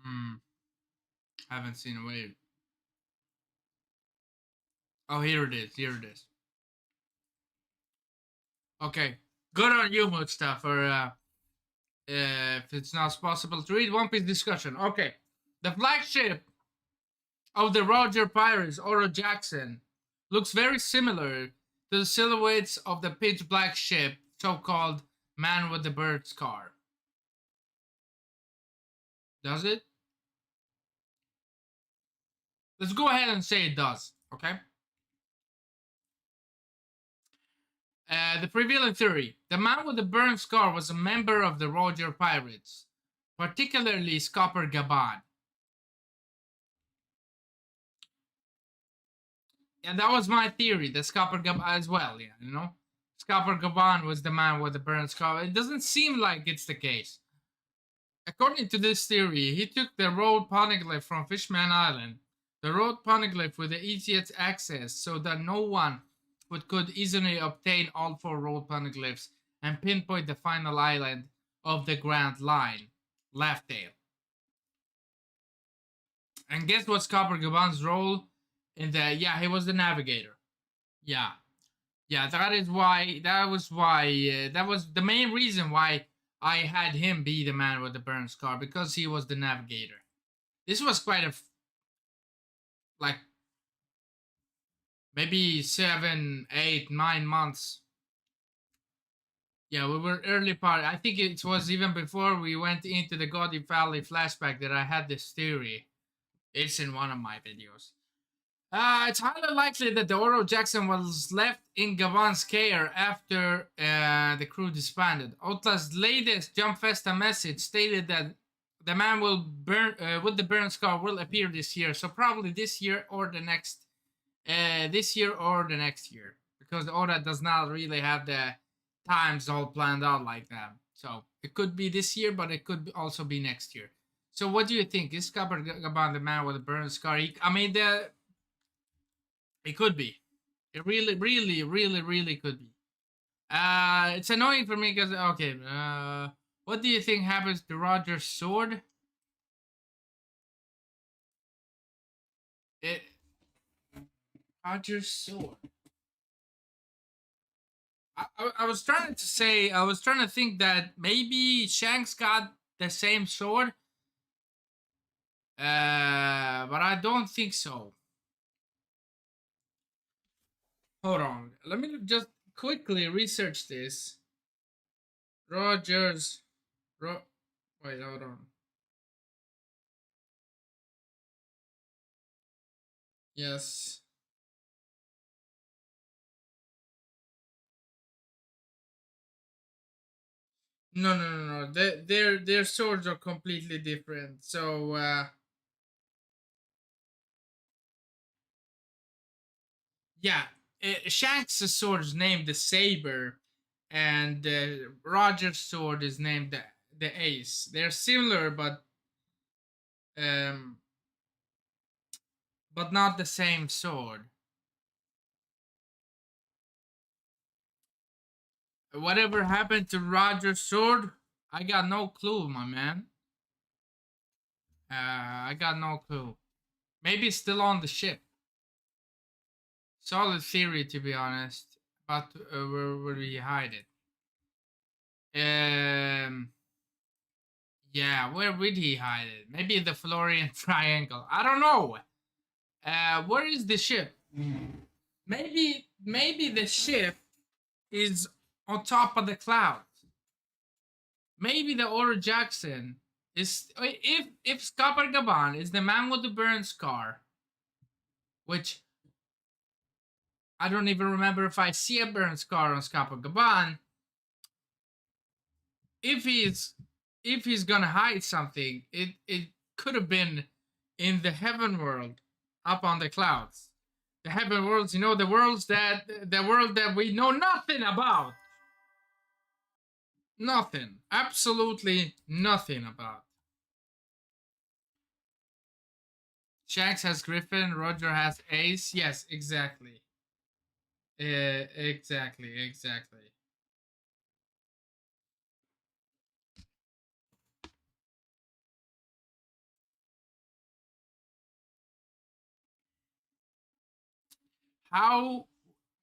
Hmm. Haven't seen a wave. Oh, here it is. Here it is. Okay. Good on you, Mustafa, for if it's not possible to read One Piece discussion. Okay. The flagship of the Roger Pirates, Oro Jackson, looks very similar to the silhouettes of the pitch black ship, so-called Man with the Bird Scar. Does it? Let's go ahead and say it does, okay? The prevailing theory. The man with the burned scar was a member of the Roger Pirates, particularly Scopper Gaban. Yeah, that was my theory, the Scopper Gaban as well, yeah, you know? Scopper Gaban was the man with the burned scar. It doesn't seem like it's the case. According to this theory, he took the road poneglyph from Fishman Island. The road poneglyph with the easiest access so that no one could easily obtain all 4 road poneglyphs and pinpoint the final island of the Grand Line, Laughdale. And guess what's Copper Gaban's role in the? Yeah, he was the navigator. Yeah, yeah. That was the main reason why I had him be the man with the burned scar, because he was the navigator. This was quite a like maybe 7, 8, 9 months. Yeah, we were early part. I think it was even before we went into the Gotti Valley flashback that I had this theory. It's in one of my videos. It's highly likely that the Oro Jackson was left in Gaban's care after the crew disbanded. Otla's latest Jump Festa message stated that the man will burn with the burn scar will appear this year, so probably this year or the next, year, because Oda does not really have the times all planned out like that. So it could be this year, but it could also be next year. So what do you think? Is Copper Gaban the man with the burn scar? It could be. It really, really, really, really could be. It's annoying for me because okay. What do you think happens to Roger's sword? It Roger's sword. I was trying to say. I was trying to think that maybe Shanks got the same sword. But I don't think so. Hold on. Let me just quickly research this. Rogers. Wait, hold on. Yes. No, no, no, no. Their swords are completely different. So, yeah. Shanks' sword is named the Saber, and Roger's sword is named the Ace. They're similar, um, but not the same sword. Whatever happened to Roger's sword? I got no clue, my man. I got no clue. Maybe it's still on the ship. Solid theory, to be honest. But where would we hide it? Yeah, where would he hide it? Maybe the Florian Triangle. I don't know. Where is the ship? Maybe the ship is on top of the clouds. Maybe the Oro Jackson is if Skapar Gaban is the man with the burn scar, which I don't even remember if I see a burn scar on Skapar Gaban. If he's gonna hide something, it could have been in the heaven world, up on the clouds. The heaven worlds, you know, the world that we know nothing about. Nothing. Absolutely nothing about. Shanks has Griffin, Roger has Ace. Yes, exactly. Exactly. How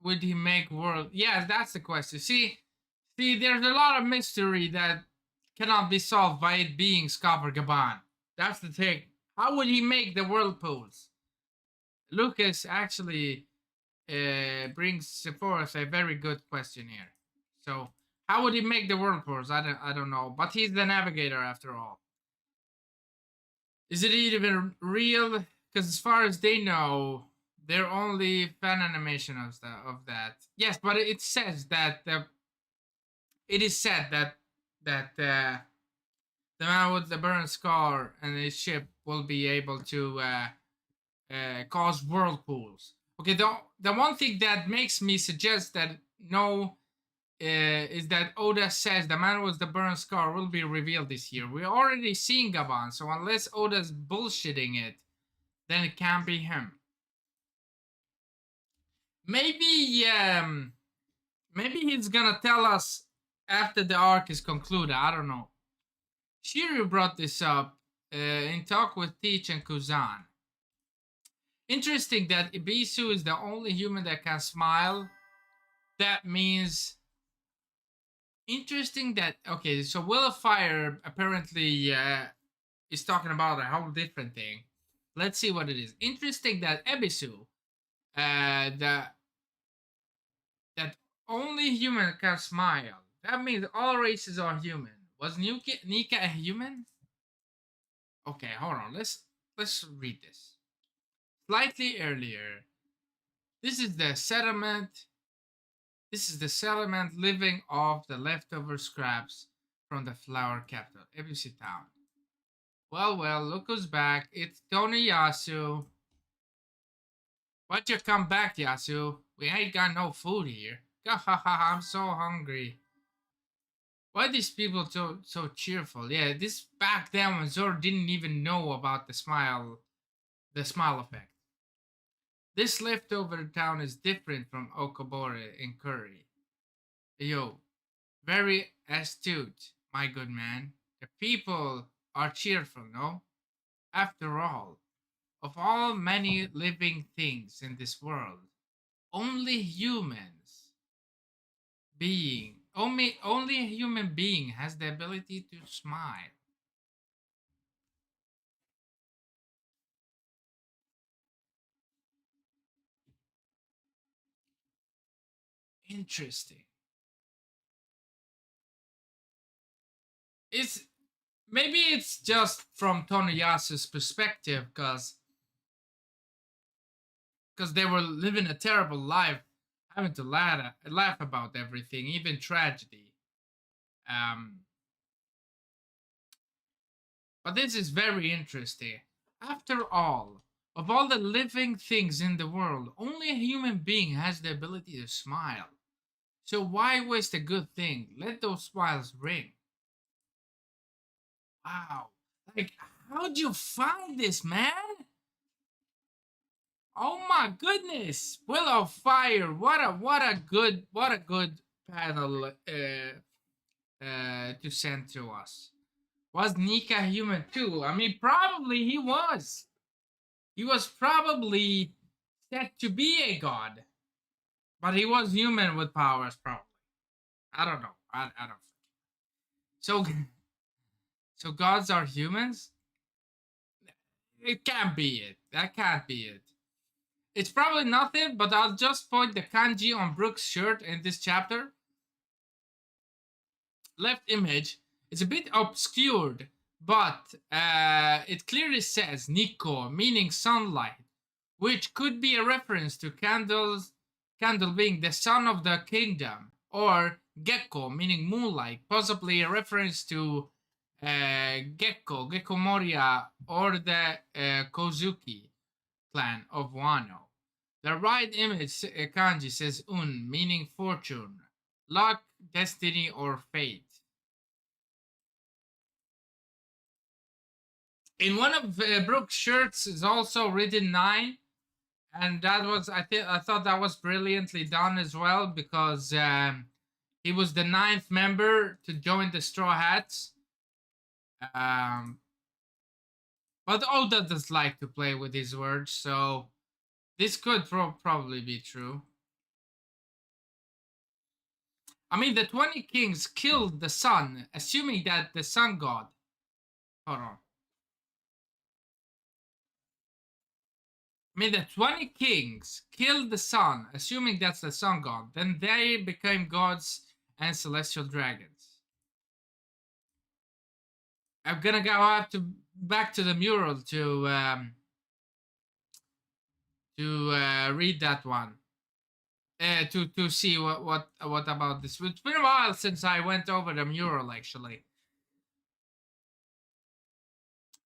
would he make world? Yeah, that's the question. See, there's a lot of mystery that cannot be solved by it being Scopper Gaban. That's the thing. How would he make the whirlpools? Lucas actually brings forth a very good question here. So, how would he make the whirlpools? I don't know. But he's the navigator after all. Is it even real? Because as far as they know, they're only fan animation of that. Yes, but it says that it is said that the man with the burn scar and his ship will be able to cause whirlpools. Okay, the one thing that makes me suggest that no is that Oda says the man with the burn scar will be revealed this year. We're already seeing Gaban, so unless Oda's bullshitting it, then it can't be him. Maybe he's gonna tell us after the arc is concluded. I don't know. Shiryu brought this up in talk with Teach and Kuzan. Interesting that Ibisu is the only human that can smile. That means interesting that okay, so Will of Fire apparently is talking about a whole different thing. Let's see what it is. Interesting that Ebisu, that only human can smile. That means all races are human. Was Nika a human? Okay, hold on. Let's read this. Slightly earlier. This is the settlement. This is the settlement living off the leftover scraps from the flower capital, Ebisu town. Well, look who's back. It's Tony Yasu. Why'd you come back, Yasu? We ain't got no food here. I'm so hungry. Why are these people so cheerful? Yeah, this back then when Zoro didn't even know about the smile effect. This leftover town is different from Okobore and Curry. Yo, very astute, my good man. The people are cheerful, no? After all, of all many living things in this world, only only a human being has the ability to smile. Interesting. It's maybe it's just from Toniyasu's perspective, because they were living a terrible life, having to laugh about everything, even tragedy. Um, but this is very interesting. After all, of all the living things in the world, only a human being has the ability to smile. So why waste a good thing? Let those smiles ring. Wow. Like, how'd you find this, man? Oh my goodness! Will of Fire. What a good panel to send to us. Was Nika human too? I mean, probably he was. He was probably set to be a god, but he was human with powers. Probably. I don't know. I don't. So so gods are humans? It can't be it. That can't be it. It's probably nothing, but I'll just point the kanji on Brooks' shirt in this chapter. left image is a bit obscured, but it clearly says Nico, meaning sunlight, which could be a reference to Candle being the son of the kingdom, or Gecko, meaning moonlight, possibly a reference to Gecko Moria, or the Kozuki clan of Wano. The right image kanji says Un, meaning fortune, luck, destiny, or fate. In one of Brooke's shirts is also written 9, and that was I thought that was brilliantly done as well, because he was the 9th member to join the Straw Hats. But Oda does like to play with his words, so this could probably be true. I mean, the 20 kings killed the sun, assuming that the sun god. Hold on. I mean, the 20 kings killed the sun, assuming that's the sun god. Then they became gods and celestial dragons. I'm gonna go back to the mural to read that one. To see what about this. It's been a while since I went over the mural. Actually,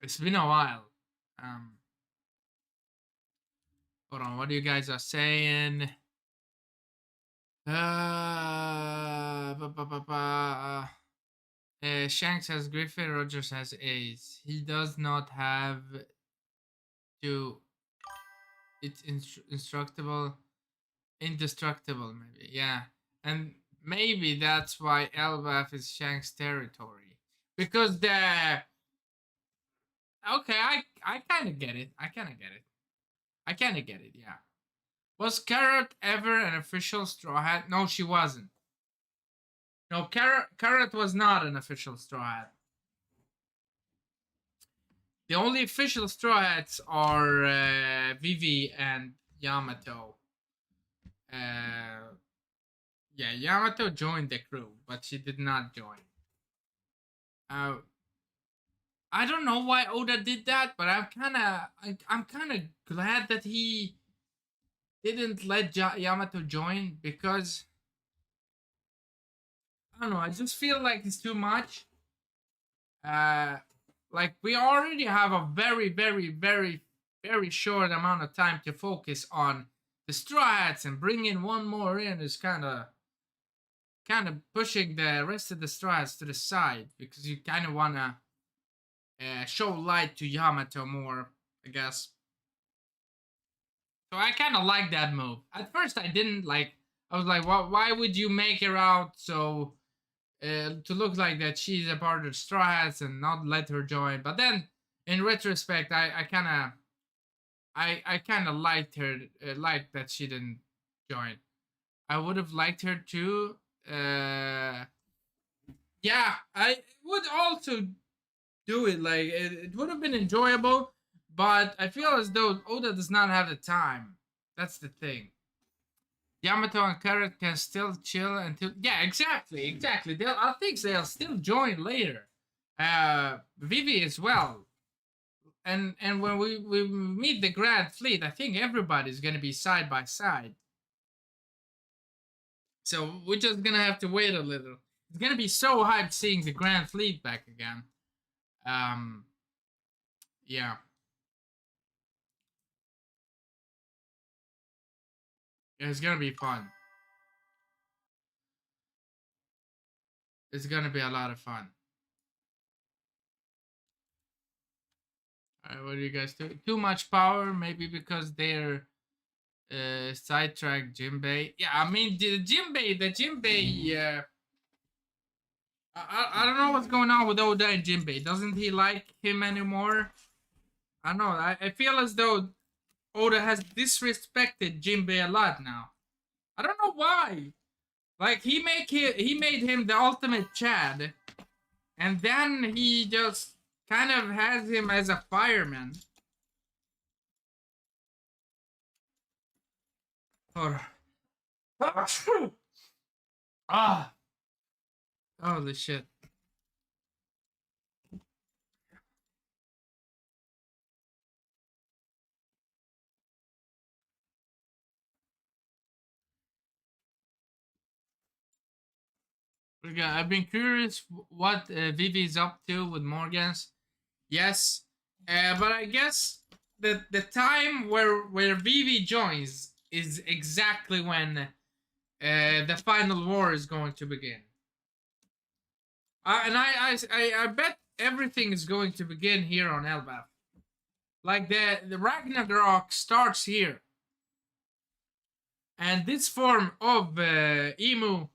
it's been a while. Hold on, what you guys are saying? Shanks has Griffin, Rogers has Ace. He does not have to. It's instructable, indestructible, maybe. Yeah, and maybe that's why Elbaf is Shanks' territory, because the. Okay, I kind of get it. I kind of get it. Yeah. Was Carrot ever an official Straw Hat? No, she wasn't. No, Carrot was not an official Straw Hat. The only official Straw Hats are Vivi and Yamato. Yeah, Yamato joined the crew, but she did not join. I don't know why Oda did that, but I'm kind of glad that he didn't let Yamato join, because I don't know. I just feel like it's too much. Like we already have a very short amount of time to focus on the Straw Hats, and bringing one more in is kind of pushing the rest of the Straw Hats to the side, because you kind of want to show light to Yamato more, I guess. So I kind of like that move. At first I didn't like. I was like, why would you make her out so to look like that she's a part of Straw Hats and not let her join? But then, in retrospect, I kind of liked her, liked that she didn't join. I would have liked her too. Yeah, I would also do it. Like it would have been enjoyable, but I feel as though Oda does not have the time. That's the thing. Yamato and Carrot can still chill until. Yeah, exactly. I think they'll still join later. Vivi as well. And when we meet the Grand Fleet, I think everybody's gonna be side by side. So we're just gonna have to wait a little. It's gonna be so hyped seeing the Grand Fleet back again. Yeah. It's gonna be fun. It's gonna be a lot of fun. Alright, what do you guys do? Too much power, maybe because they're sidetracked Jinbei. Yeah, I mean the Jinbei. I don't know what's going on with Oda and Jinbei. Doesn't he like him anymore? I don't know. I feel as though Oda has disrespected Jinbei a lot now. I don't know why. Like he made him the ultimate Chad, and then he just kind of has him as a fireman. Or ah, Holy shit. Okay, I've been curious what Vivi is up to with Morgans. Yes, but I guess the time where Vivi joins is exactly when the final war is going to begin. And I bet everything is going to begin here on Elbaf. Like the Ragnarok starts here, and this form of emu,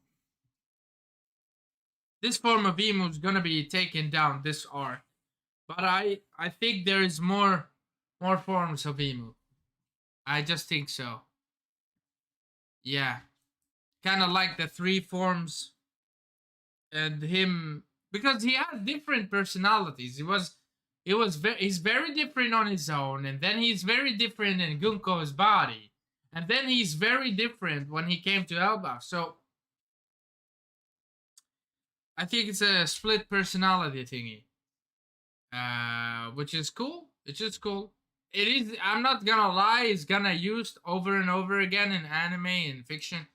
is gonna be taken down this arc. But I think there is more forms of emu. I just think so. Yeah, kind of like the three forms and him, because he has different personalities. He's very different on his own, and then he's very different in Gunko's body, and then he's very different when he came to Elbaf. So I think it's a split personality thingy, which is cool. It's just cool. It is. I'm not gonna lie. It's gonna used over and over again in anime and fiction,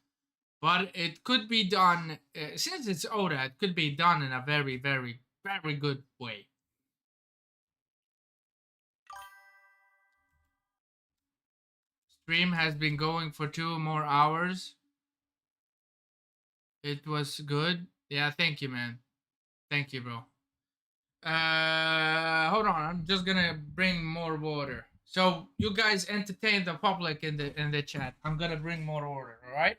but it could be done since it's Oda. It could be done in a very, very, very good way. Stream has been going for 2 more hours. It was good. Yeah, thank you, man. Thank you, bro. Hold on. I'm just gonna bring more water. So you guys entertain the public in the chat. I'm gonna bring more water. All right.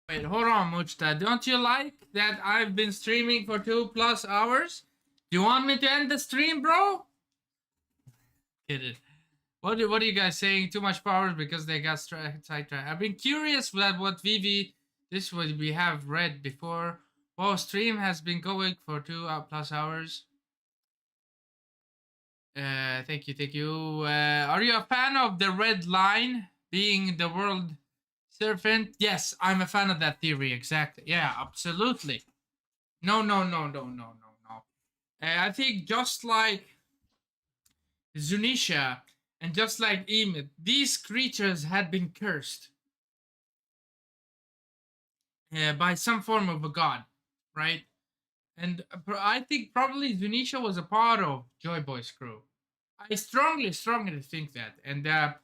Wait, hold on, Mujta. Don't you like that I've been streaming for 2+ hours? Do you want me to end the stream, bro? Get it. What are you guys saying? Too much powers because they got sidetracked. I've been curious that what Vivi, this what we have read before. Oh, stream has been going for 2+ hours. Thank you, thank you. Are you a fan of the red line being the world serpent? Yes, I'm a fan of that theory. Exactly. Yeah, absolutely. No, no, no, no, no, no, no. I think just like Zunisha and just like Ymith, these creatures had been cursed by some form of a god. right? And I think probably Zunisha was a part of Joy Boy's crew. I strongly think that. And I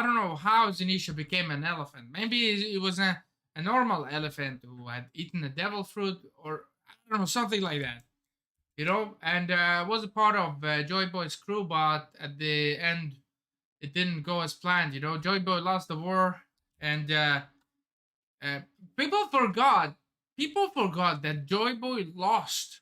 don't know how Zunisha became an elephant. Maybe it was a normal elephant who had eaten a devil fruit, or I don't know, something like that. You know, and was a part of Joy Boy's crew, but at the end, it didn't go as planned. You know, Joy Boy lost the war, and uh, people forgot. People forgot that Joy Boy lost.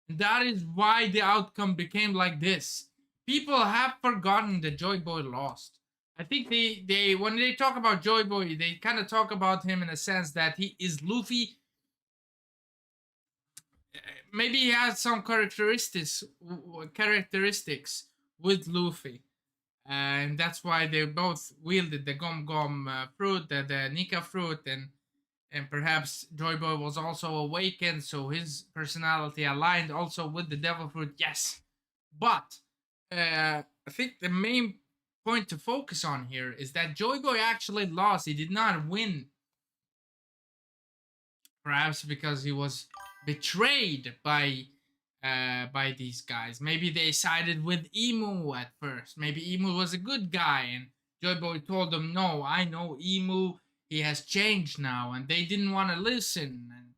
That is why the outcome became like this. People have forgotten that Joy Boy lost. I think they when they talk about Joy Boy, they kind of talk about him in a sense that he is Luffy. Maybe he has some characteristics with Luffy, and that's why they both wielded the Gom Gom fruit, the Nika fruit, and perhaps Joy Boy was also awakened, so his personality aligned also with the Devil Fruit. Yes, but I think the main point to focus on here is that Joy Boy actually lost. He did not win. Perhaps because he was betrayed by these guys. Maybe they sided with Emu at first. Maybe Emu was a good guy, and Joy Boy told them, "No, I know Emu. He has changed now," and they didn't want to listen. And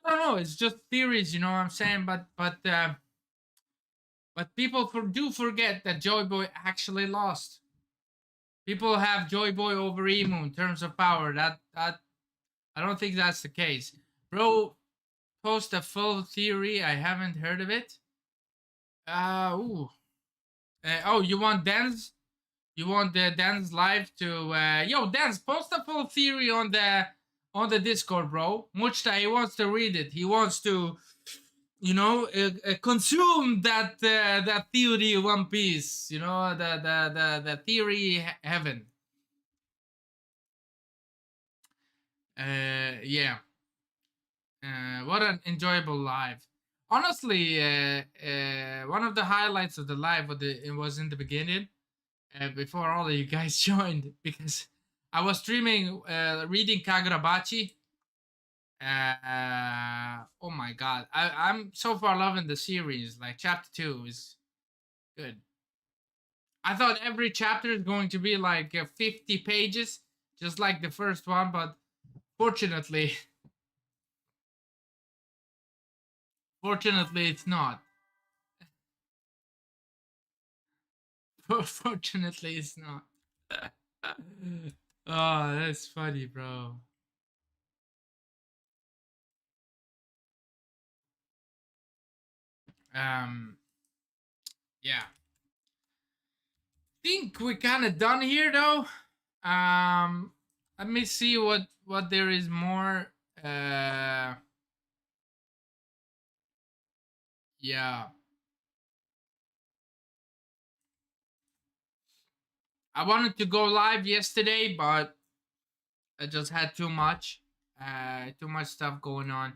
I don't know. It's just theories, you know what I'm saying? But people do forget that Joy Boy actually lost. People have Joy Boy over Emu in terms of power. That I don't think that's the case. Bro, post a full theory. I haven't heard of it. Ooh. Oh, you want Dan's? You want the Dan's live to? Yo, Dan's, post a full theory on the Discord, bro. Muchta, he wants to read it. He wants to, you know, consume that theory One Piece. You know, the theory heaven. Yeah. What an enjoyable live. Honestly, one of the highlights of the live it was in the beginning, before all of you guys joined, because I was streaming, reading Kagurabachi. Oh my god, I'm so far loving the series. Like chapter 2 is good. I thought every chapter is going to be like 50 pages, just like the first one, but fortunately, fortunately, it's not. Fortunately, it's not. Oh, that's funny, bro. Um, yeah. Think we're kind of done here, though. Um, Let me see what there is more. Uh, yeah. I wanted to go live yesterday, but I just had too much stuff going on.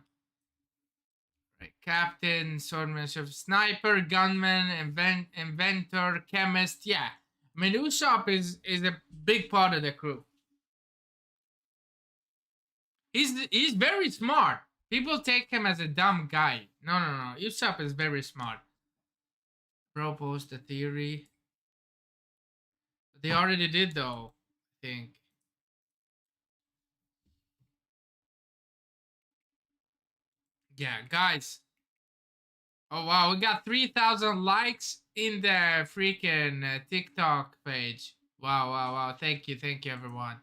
Right. Captain, swordsmanship, sniper, gunman, inventor, chemist. Yeah, I mean Usopp is a big part of the crew. He's very smart. People take him as a dumb guy. No. Usopp is very smart. Propose the theory. They already did though, I think. Yeah, guys. Oh wow, we got 3,000 likes in the freaking TikTok page. Wow. Thank you, everyone.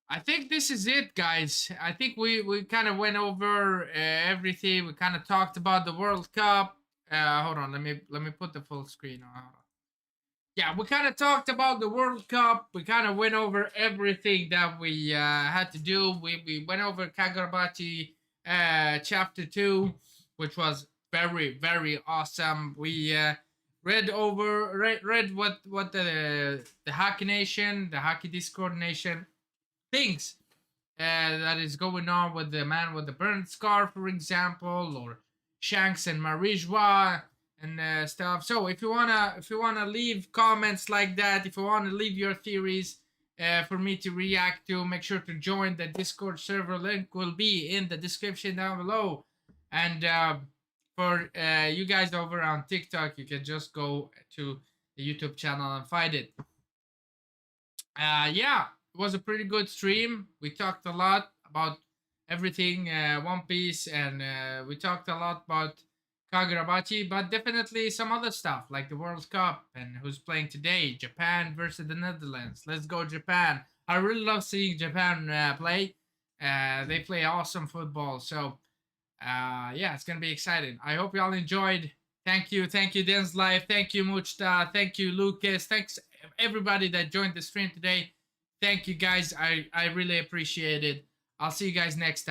I think this is it, guys. I think we kind of went over everything. We kind of talked about the World Cup. Hold on, let me put the full screen on. Yeah, we kind of talked about the World Cup. We kind of went over everything that we had to do. We went over Kagurabachi chapter 2, which was very awesome. We read what the Haki Nation, the Haki Discord Nation things that is going on with the man with the burnt scar, for example, or Shanks and Marijwa and stuff. So if you wanna leave comments like that, if you wanna leave your theories, for me to react to. Make sure to join the Discord server. Link will be in the description down below. And for you guys over on TikTok, you can just go to the YouTube channel and find it. Yeah, it was a pretty good stream. We talked a lot about everything One Piece, and we talked a lot about Kagurabachi, but definitely some other stuff like the World Cup and who's playing today, Japan versus the Netherlands. Let's go Japan. I really love seeing Japan play. They play awesome football. So yeah, it's gonna be exciting. I hope y'all enjoyed. Thank you, Dens Live. Thank you, Muchta. Thank you, Lucas. Thanks everybody that joined the stream today. Thank you guys. I really appreciate it. I'll see you guys next time.